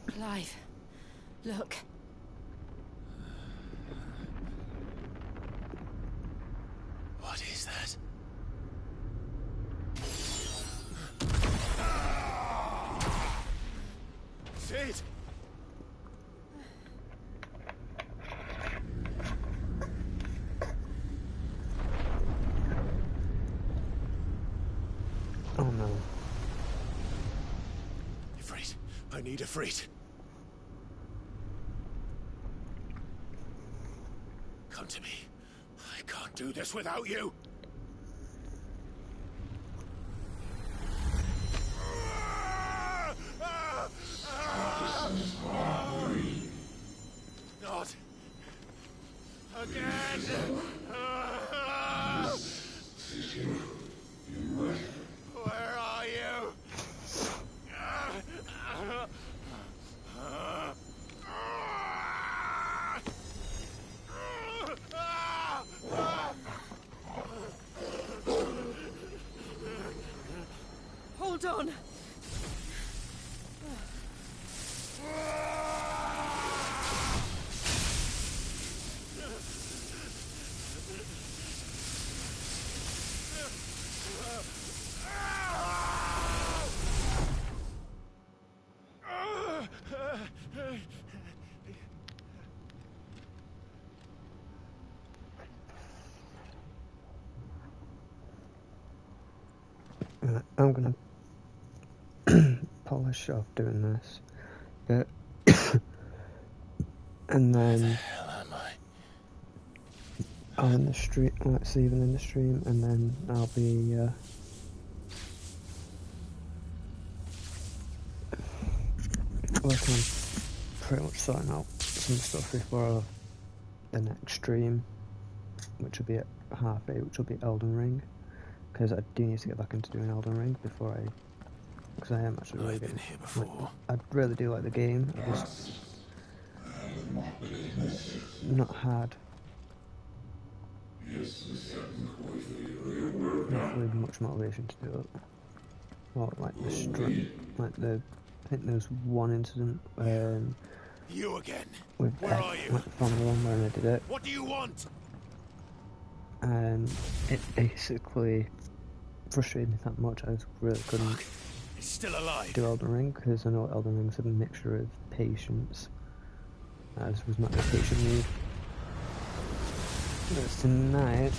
Clive, look. What is that? Sid! Oh no. Ifrit, I need Ifrit. Come to me. I can't do this without you. Not again. Where are you? Hold on. Right, I'm gonna polish off doing this bit, and then I'll in the stream, like Steven in the stream, and then I'll be working on pretty much sorting out some stuff before the next stream, which will be at 8:30, which will be Elden Ring, because I do need to get back into doing Elden Ring before because I am actually really getting here before. I really do like the game. I just not had not really much motivation to do it. Well, like the I think there was one incident You again. with Where are you? like the Formula 1 where I did it, What do you want? and it basically frustrated me that much. I just really couldn't He's still alive. do Elden Ring, because I know Elden Ring's a mixture of patience. I just was not in a patient mood. But tonight,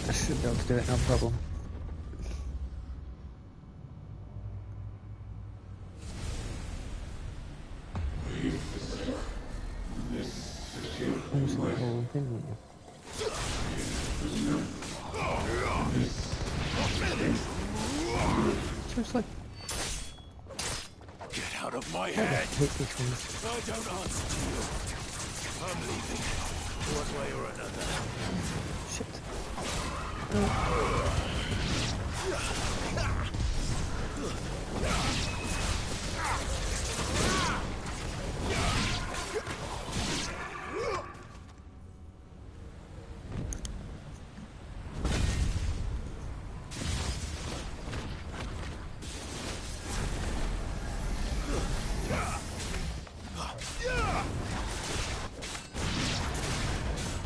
I should be able to do it, no problem. Almost like the whole thing, wouldn't you? Just like... Get out of my head! I hate this one. I don't answer to you. I'm leaving. One way or another. Shit.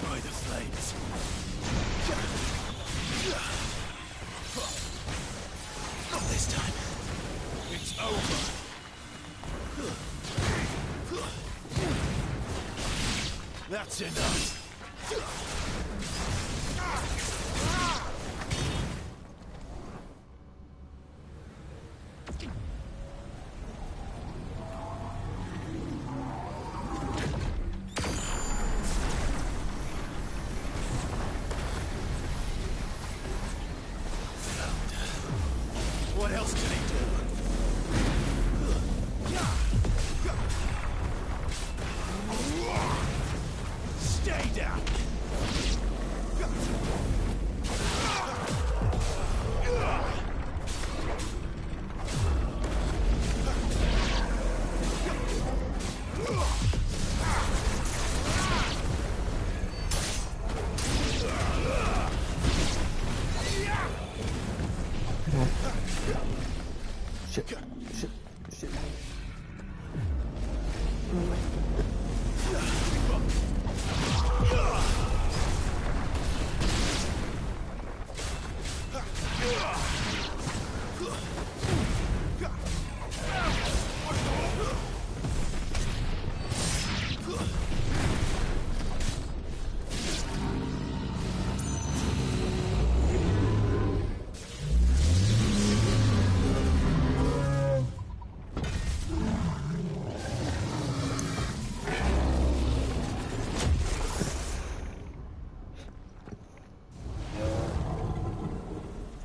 By the flames. Not this time. It's over. That's enough. What else can he do? Stay down. Shit, shit, shit.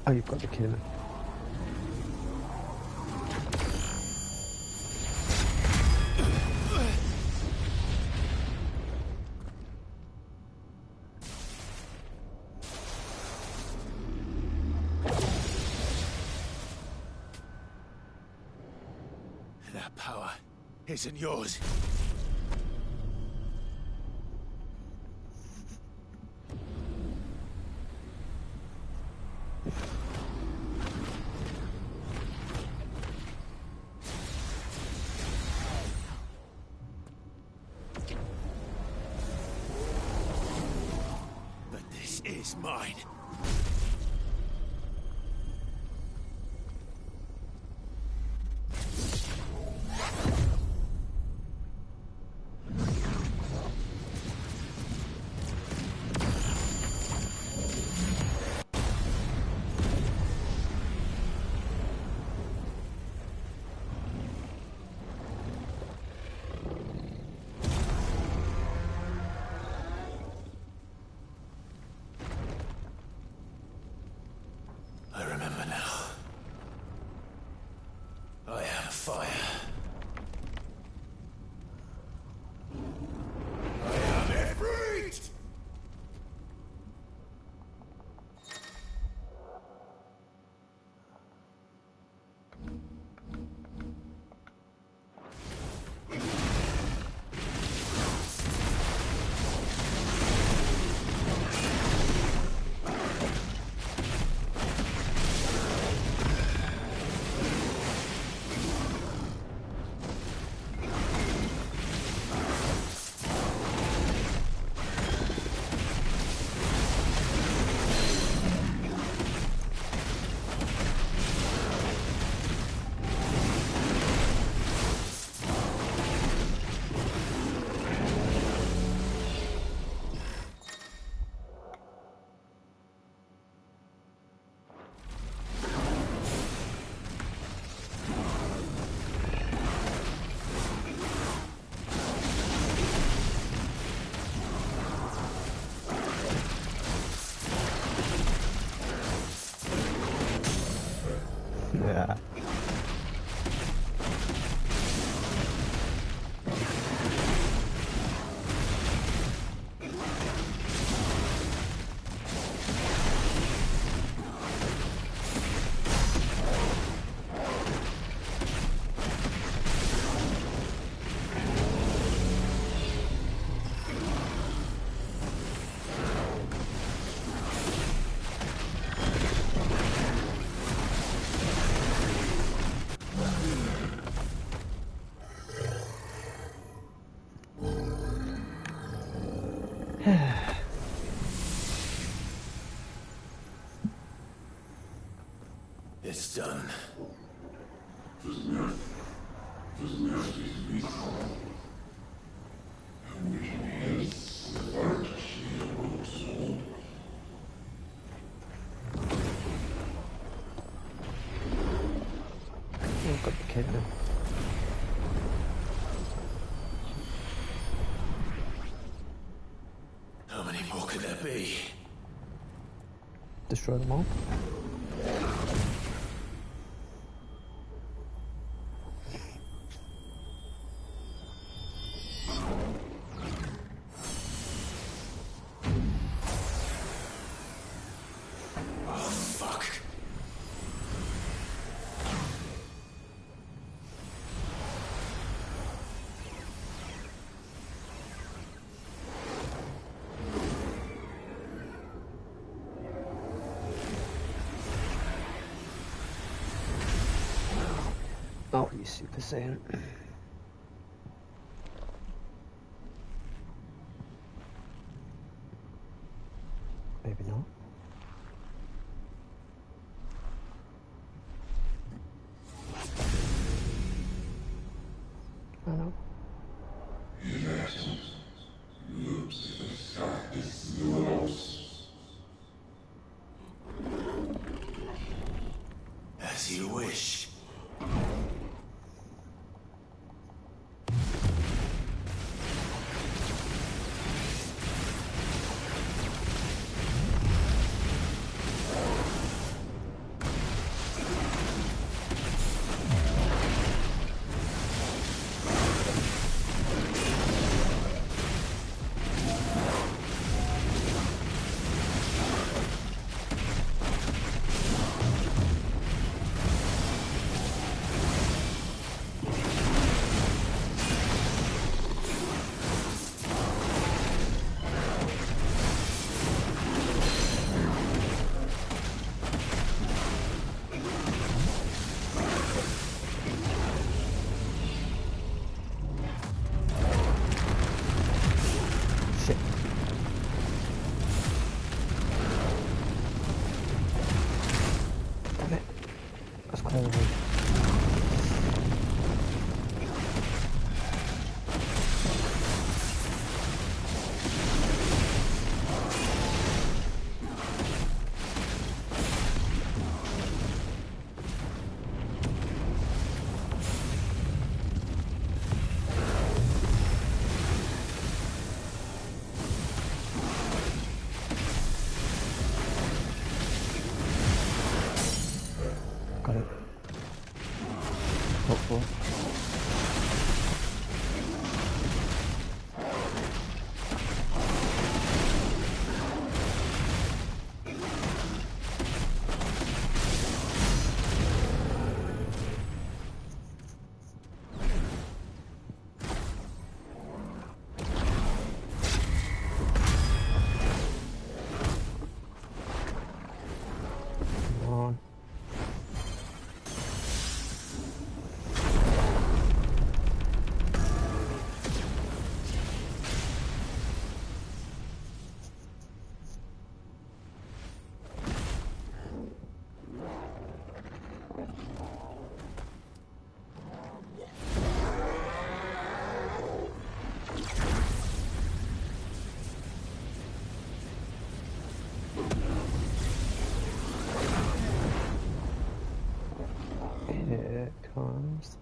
Oh, you've got to be kidding me. That power isn't yours. But this is mine. I remember now. I am fire. I am Ifrit! Yeah. It's done. You've got to be kidding me. How many more could there be? Destroy them all. Oh, fuck. Oh, you Super Saiyan. Maybe not. I know. As you wish. Here it comes.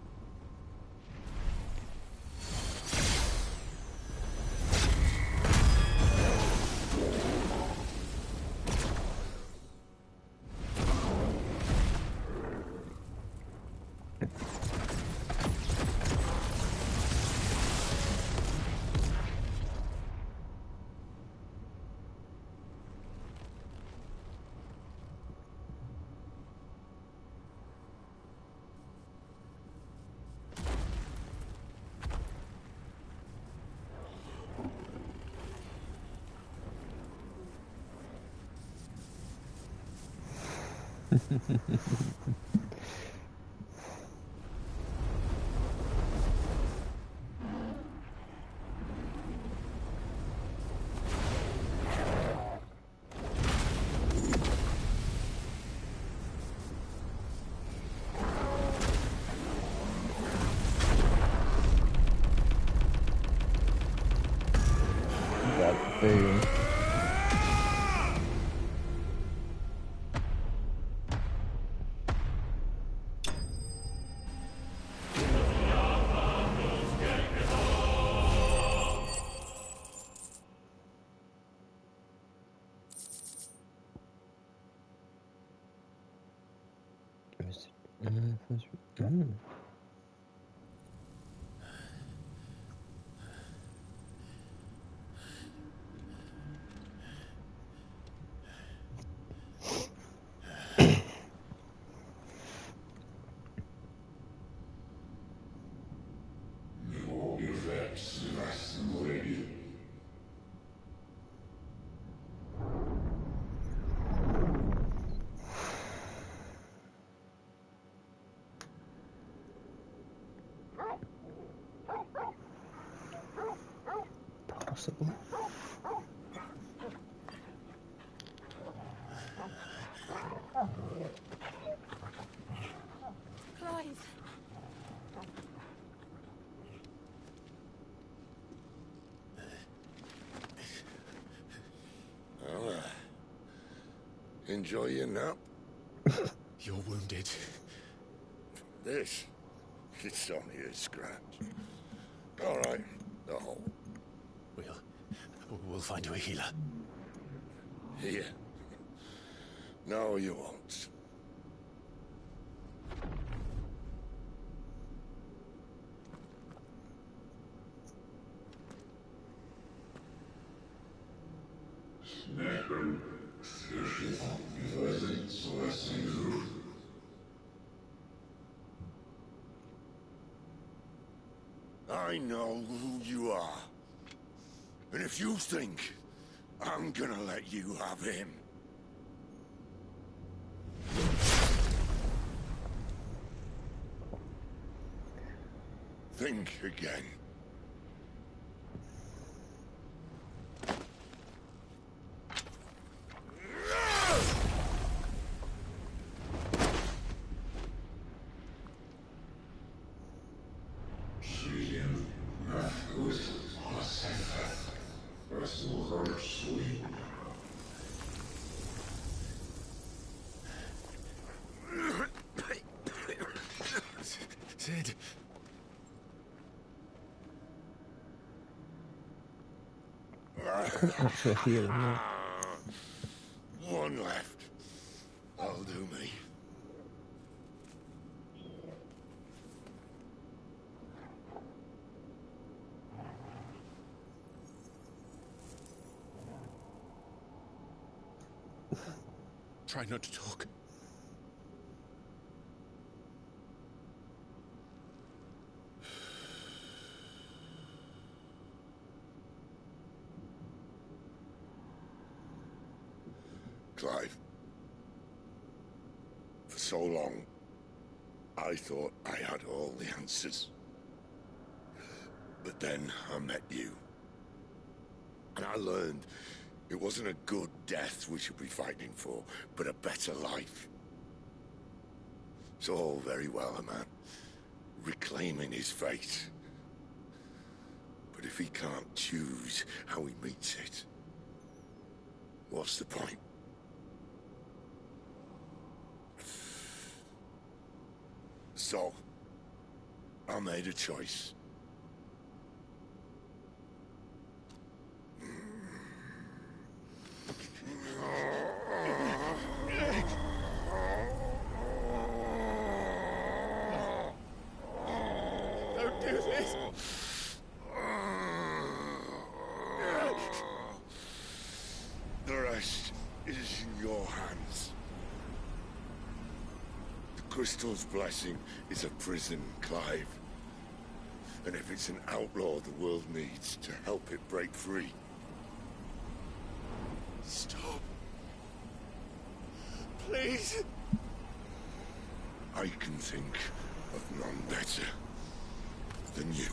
That boom. Possible. Clive. Well, enjoy your nap. You're wounded. This, it's only a scratch. All right, the hole. We'll find you a healer. Here. No, you won't. I know who you are. And if you think I'm gonna let you have him... think again. Sid. Couldn't actually heal him now. One left. That'll do me. try not to talk. Clive, for so long, I thought I had all the answers. But then I met you. And I learned it wasn't a good death we should be fighting for, but a better life. It's all very well, a man reclaiming his fate. But if he can't choose how he meets it, what's the point? So, I made a choice. Don't do this! The rest is in your hands. The Crystal's blessing is a prison, Clive. And if it's an outlaw the world needs to help it break free... Stop. Please. I can think of none better than you.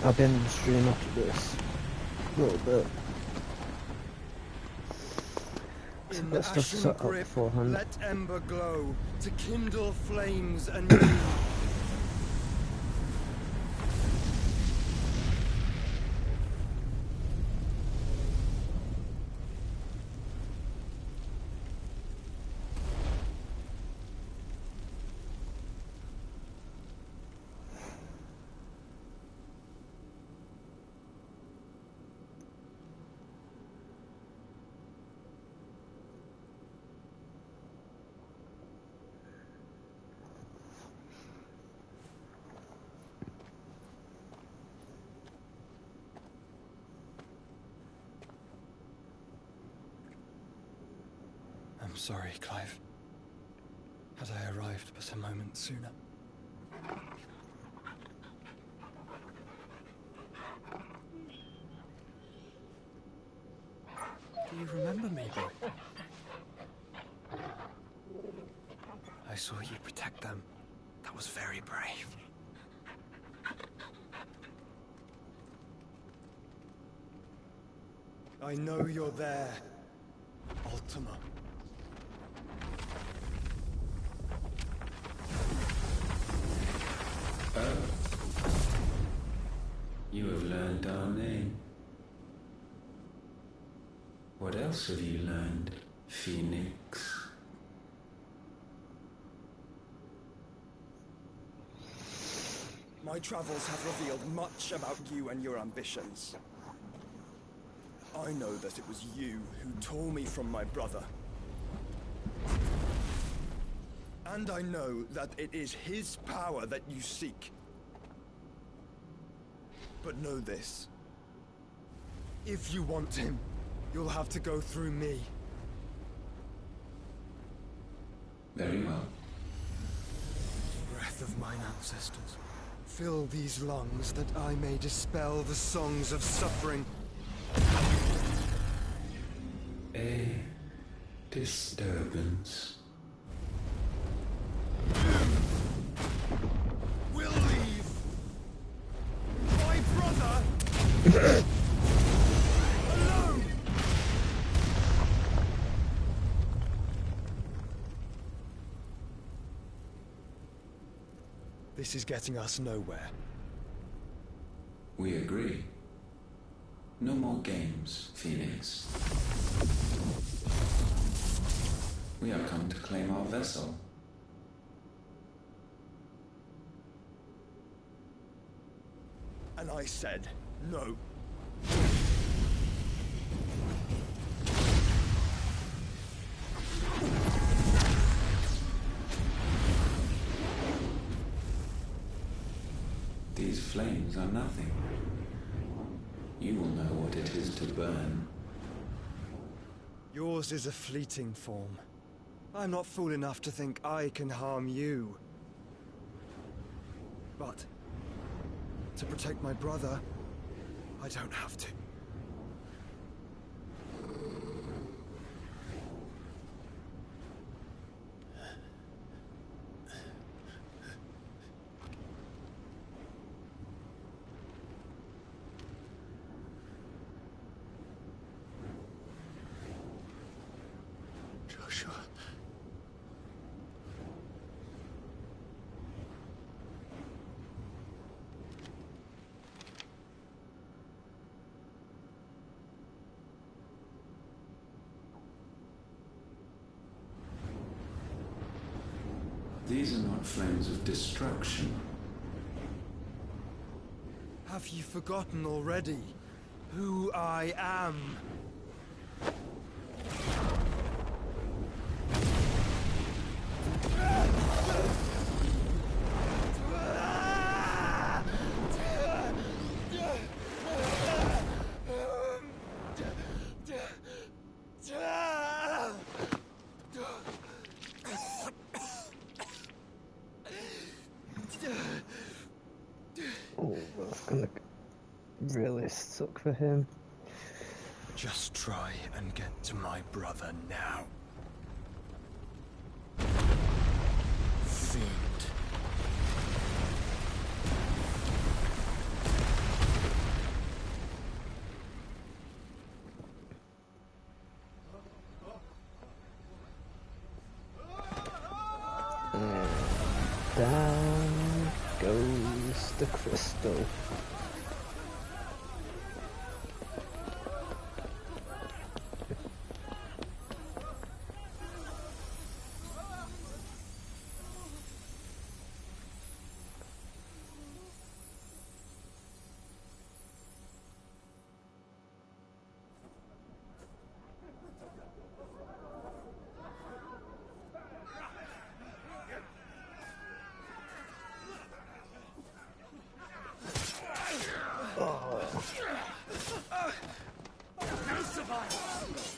I've been streaming after this a little bit. In Get stuff ashen set up grip, beforehand. let ember glow to kindle flames anew. I'm sorry, Clive. Had I arrived but a moment sooner. Do you remember me, boy? I saw you protect them. That was very brave. I know you're there, Ultima. You have learned our name. What else have you learned, Phoenix? My travels have revealed much about you and your ambitions. I know that it was you who tore me from my brother. And I know that it is his power that you seek. But know this. If you want him, you'll have to go through me. Very well. Breath of mine ancestors, fill these lungs that I may dispel the songs of suffering. A disturbance. We'll leave This is getting us nowhere. We agree. No more games, Phoenix. We are come to claim our vessel. And I said no. These flames are nothing. You will know what it is to burn. Yours is a fleeting form. I'm not fool enough to think I can harm you. But to protect my brother, I don't have to. Joshua. These are not flames of destruction. Have you forgotten already who I am? Oh, that's gonna really suck for him. Just try and get to my brother now. Fiend. Down goes the crystal.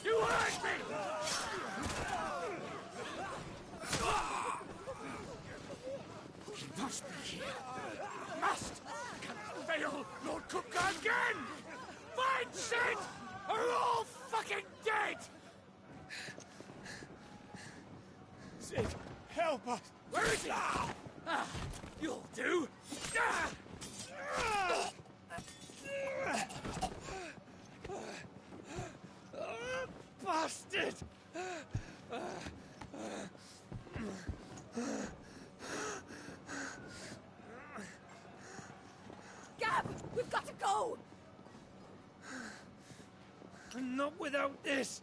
You hurt me! He must be here. Must! Can fail Lord Kupka again! Find Sid! Or we're all fucking dead! Sid, help us! Where is he? You'll do! Bastard! Gab! We've got to go! Not without this!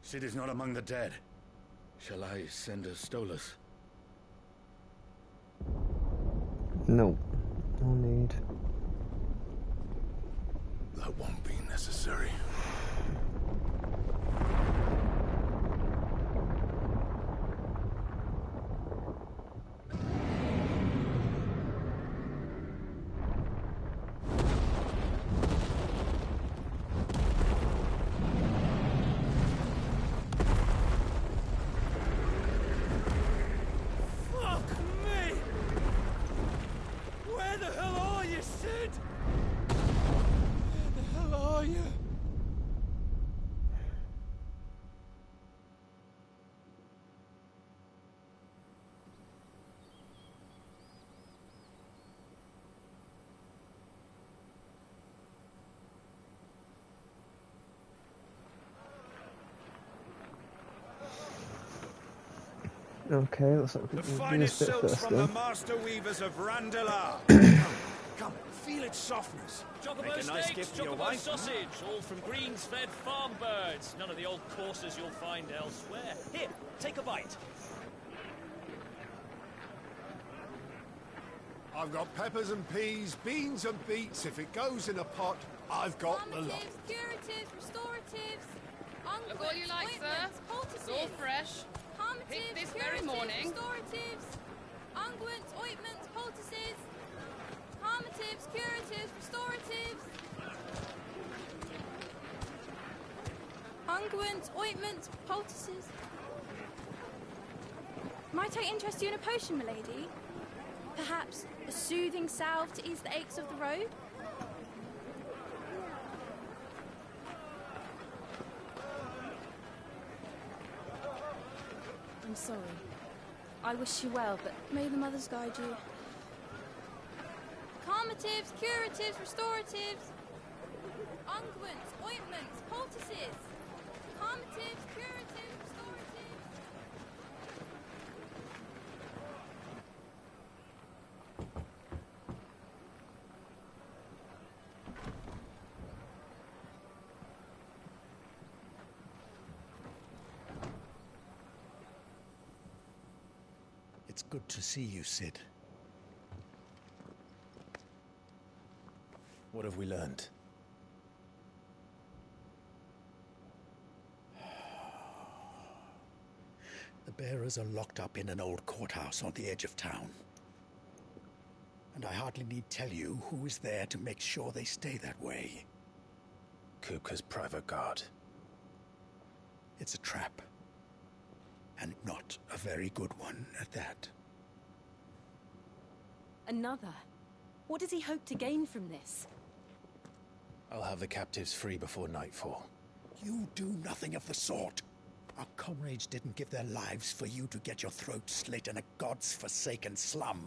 Sid is not among the dead. Shall I send a Stolas? No, no need. That won't be necessary. Fuck me! Where the hell are you, Sid? Where the hell are you? Okay, looks like we The can do this finest bit silks first from the then. master weavers of Randalar. Come, feel its softness. Chocobo Make a nice steaks, gift for your chocobo wife. sausage, all from greens-fed farm birds. None of the old courses you'll find elsewhere. Here, take a bite. I've got peppers and peas, beans and beets. If it goes in a pot, I've got the lot. Curatives, restoratives, Look what you like, sir. It's all fresh. Picked this very morning. Restoratives, unguents, ointments, poultices, calmatives, curatives, restoratives, unguents, ointments, poultices. Might I interest you in a potion, milady? Perhaps a soothing salve to ease the aches of the road? I'm sorry. I wish you well, but may the mothers guide you. Calmatives, curatives, restoratives, unguents, ointments, poultices. Calmatives, curatives, restoratives. It's good to see you, Sid. What have we learned? The bearers are locked up in an old courthouse on the edge of town. And I hardly need tell you who is there to make sure they stay that way. Kupka's private guard. It's a trap. And not a very good one at that. Another? What does he hope to gain from this? I'll have the captives free before nightfall. You do nothing of the sort. Our comrades didn't give their lives for you to get your throat slit in a god's forsaken slum.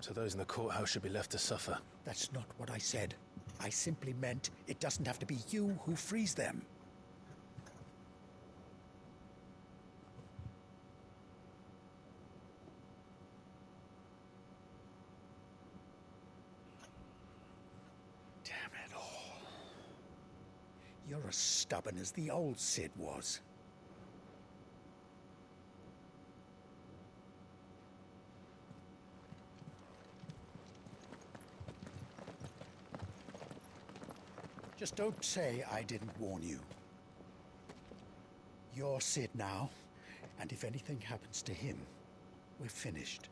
So those in the courthouse should be left to suffer. That's not what I said. I simply meant it doesn't have to be you who frees them. You're as stubborn as the old Sid was. Just don't say I didn't warn you. You're Sid now, and if anything happens to him, we're finished.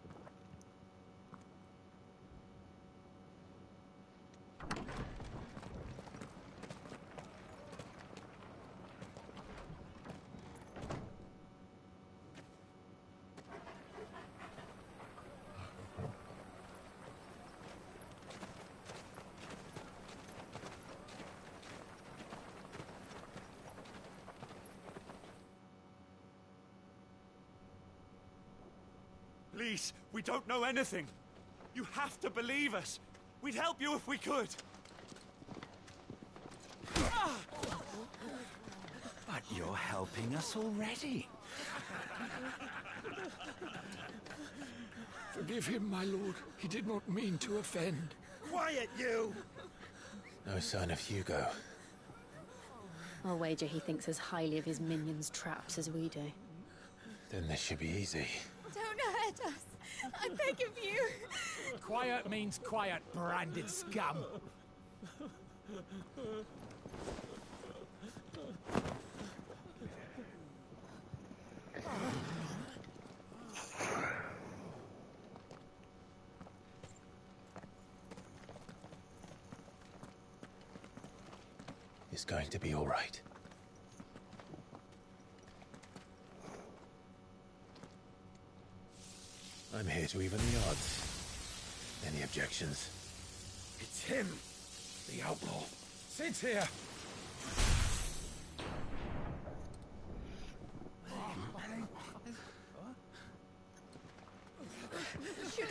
Please, we don't know anything. You have to believe us. We'd help you if we could. But you're helping us already. Forgive him, my lord. He did not mean to offend. Quiet, you! No sign of Hugo. I'll wager he thinks as highly of his minions' traps as we do. Then this should be easy. Don't hurt us. I beg of you. Quiet means quiet, branded scum. It's going to be all right. I'm here to even the odds. Any objections? It's him, the outlaw. Sid's here.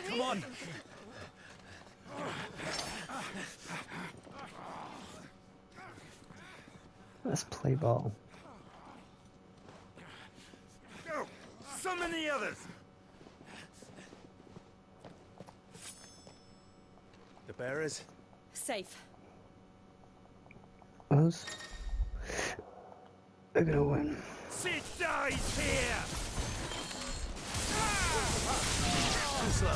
Come on. Let's play ball. Summon the others! The bearers? Safe. Us? They're gonna win. Sid dies here! Too slow.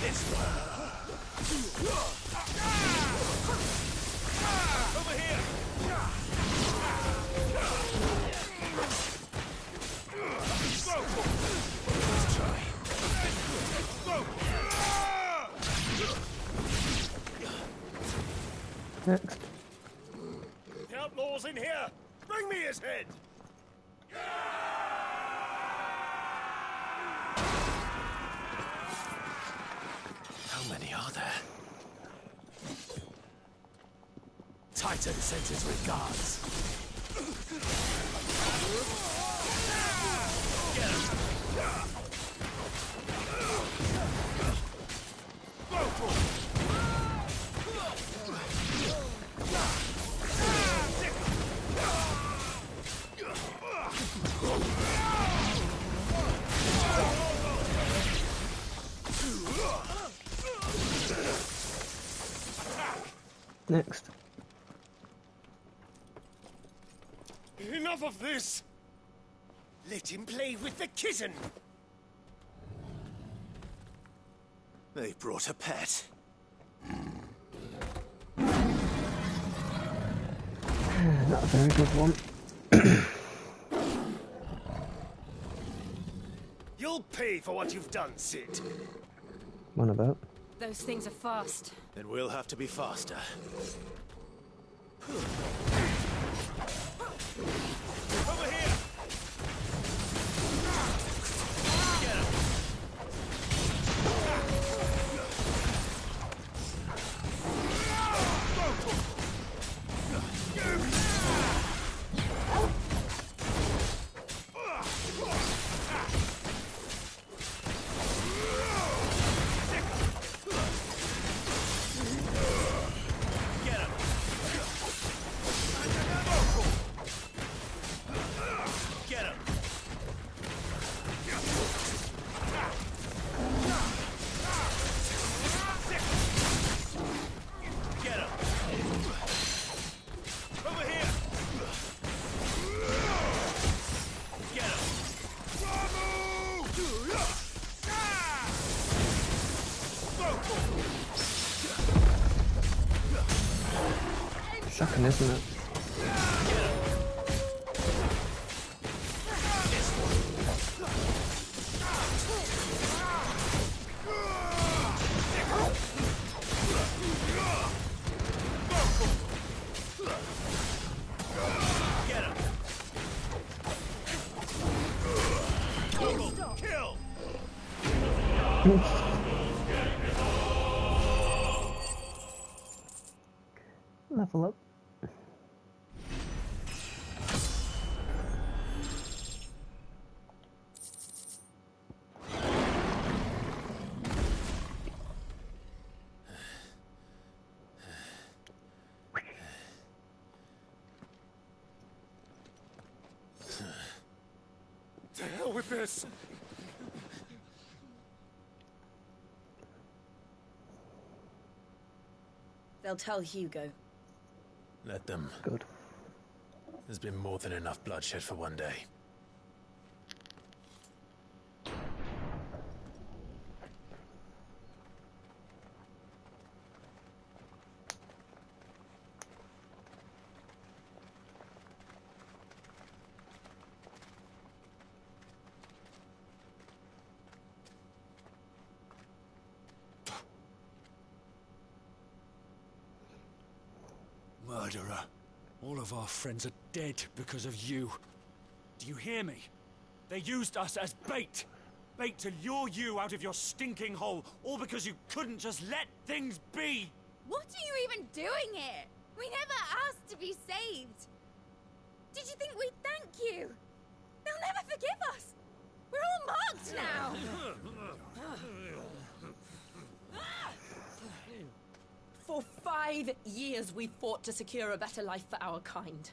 This way. Over here! Let's try. Next. The outlaw's in here! Bring me his head! How many are there? Titan sends his regards. Get him! Next. Enough of this! Let him play with the kitten! They brought a pet. Not a very good one. You'll pay for what you've done, Sid. One about. Those things are fast. Then we'll have to be faster. Over here! Get him! Shocking, isn't it? Level up. To hell with this! They'll tell Hugo. Let them. Good. There's been more than enough bloodshed for one day. Murderer. All of our friends are dead because of you. Do you hear me? They used us as bait. Bait to lure you out of your stinking hole, all because you couldn't just let things be. What are you even doing here? We never asked to be saved. Did you think we'd thank you? They'll never forgive us. We're all marked now. For 5 years we fought to secure a better life for our kind.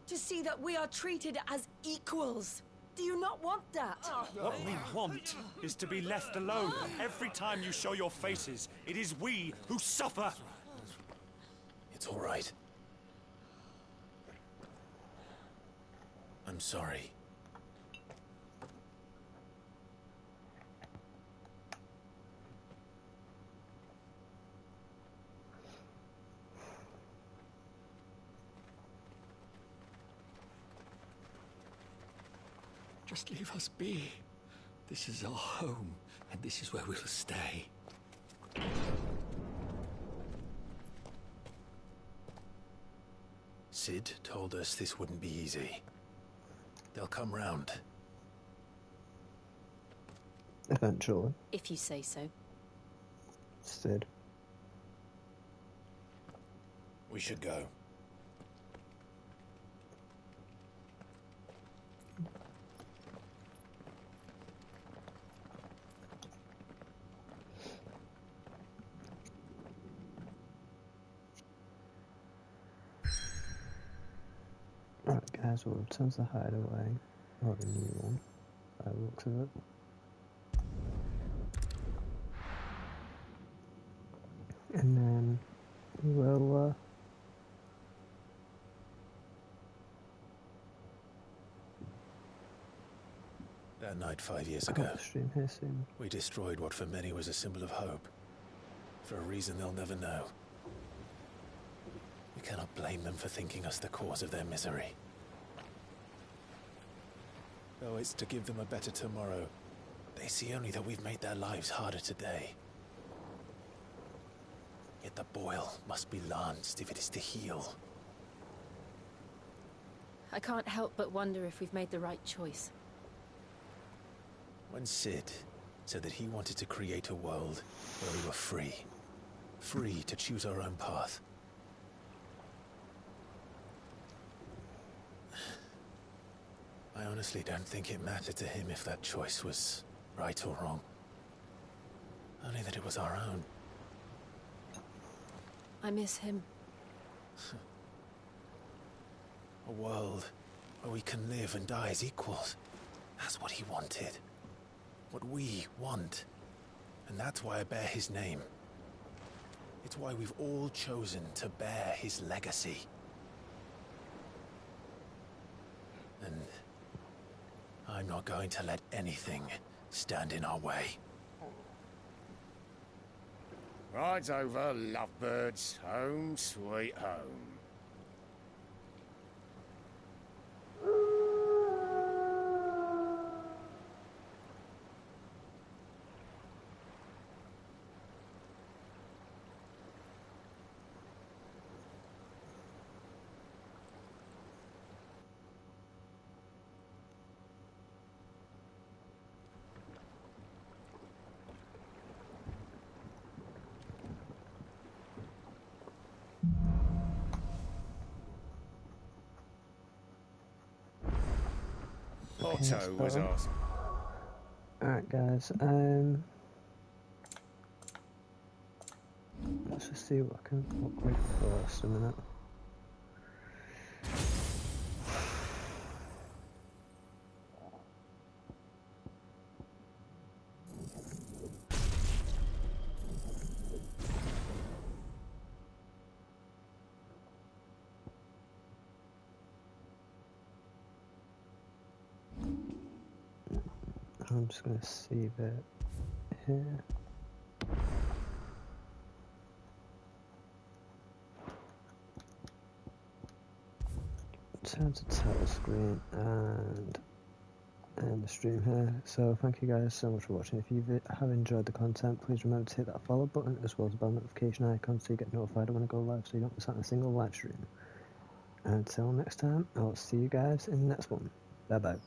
To see that we are treated as equals. Do you not want that? What we want is to be left alone. Every time you show your faces, it is we who suffer. It's all right. I'm sorry. Just leave us be. This is our home, and this is where we'll stay. Sid told us this wouldn't be easy. They'll come round. Eventually. If you say so. Sid. We should go. Right guys, we'll return to the hideaway, or the new one, by the looks of it. And then we will That night 5 years ago, stream here soon. we destroyed what for many was a symbol of hope. For a reason they'll never know. We cannot blame them for thinking us the cause of their misery. Though it's to give them a better tomorrow, they see only that we've made their lives harder today. Yet the boil must be lanced if it is to heal. I can't help but wonder if we've made the right choice. When Sid said that he wanted to create a world where we were free. Free to choose our own path. I honestly don't think it mattered to him if that choice was right or wrong. Only that it was our own. I miss him. A world where we can live and die as equals. That's what he wanted. What we want. And that's why I bear his name. It's why we've all chosen to bear his legacy. And I'm not going to let anything stand in our way. Ride's over, lovebirds. Home sweet home. Otto was awesome. Alright guys, let's just see what I can upgrade first a minute. I'm just going to save it here. Turn to title screen and end the stream here. So thank you guys so much for watching. If you have enjoyed the content, please remember to hit that follow button as well as the bell notification icon so you get notified when I go live so you don't miss out on a single live stream. Until next time, I'll see you guys in the next one. Bye bye.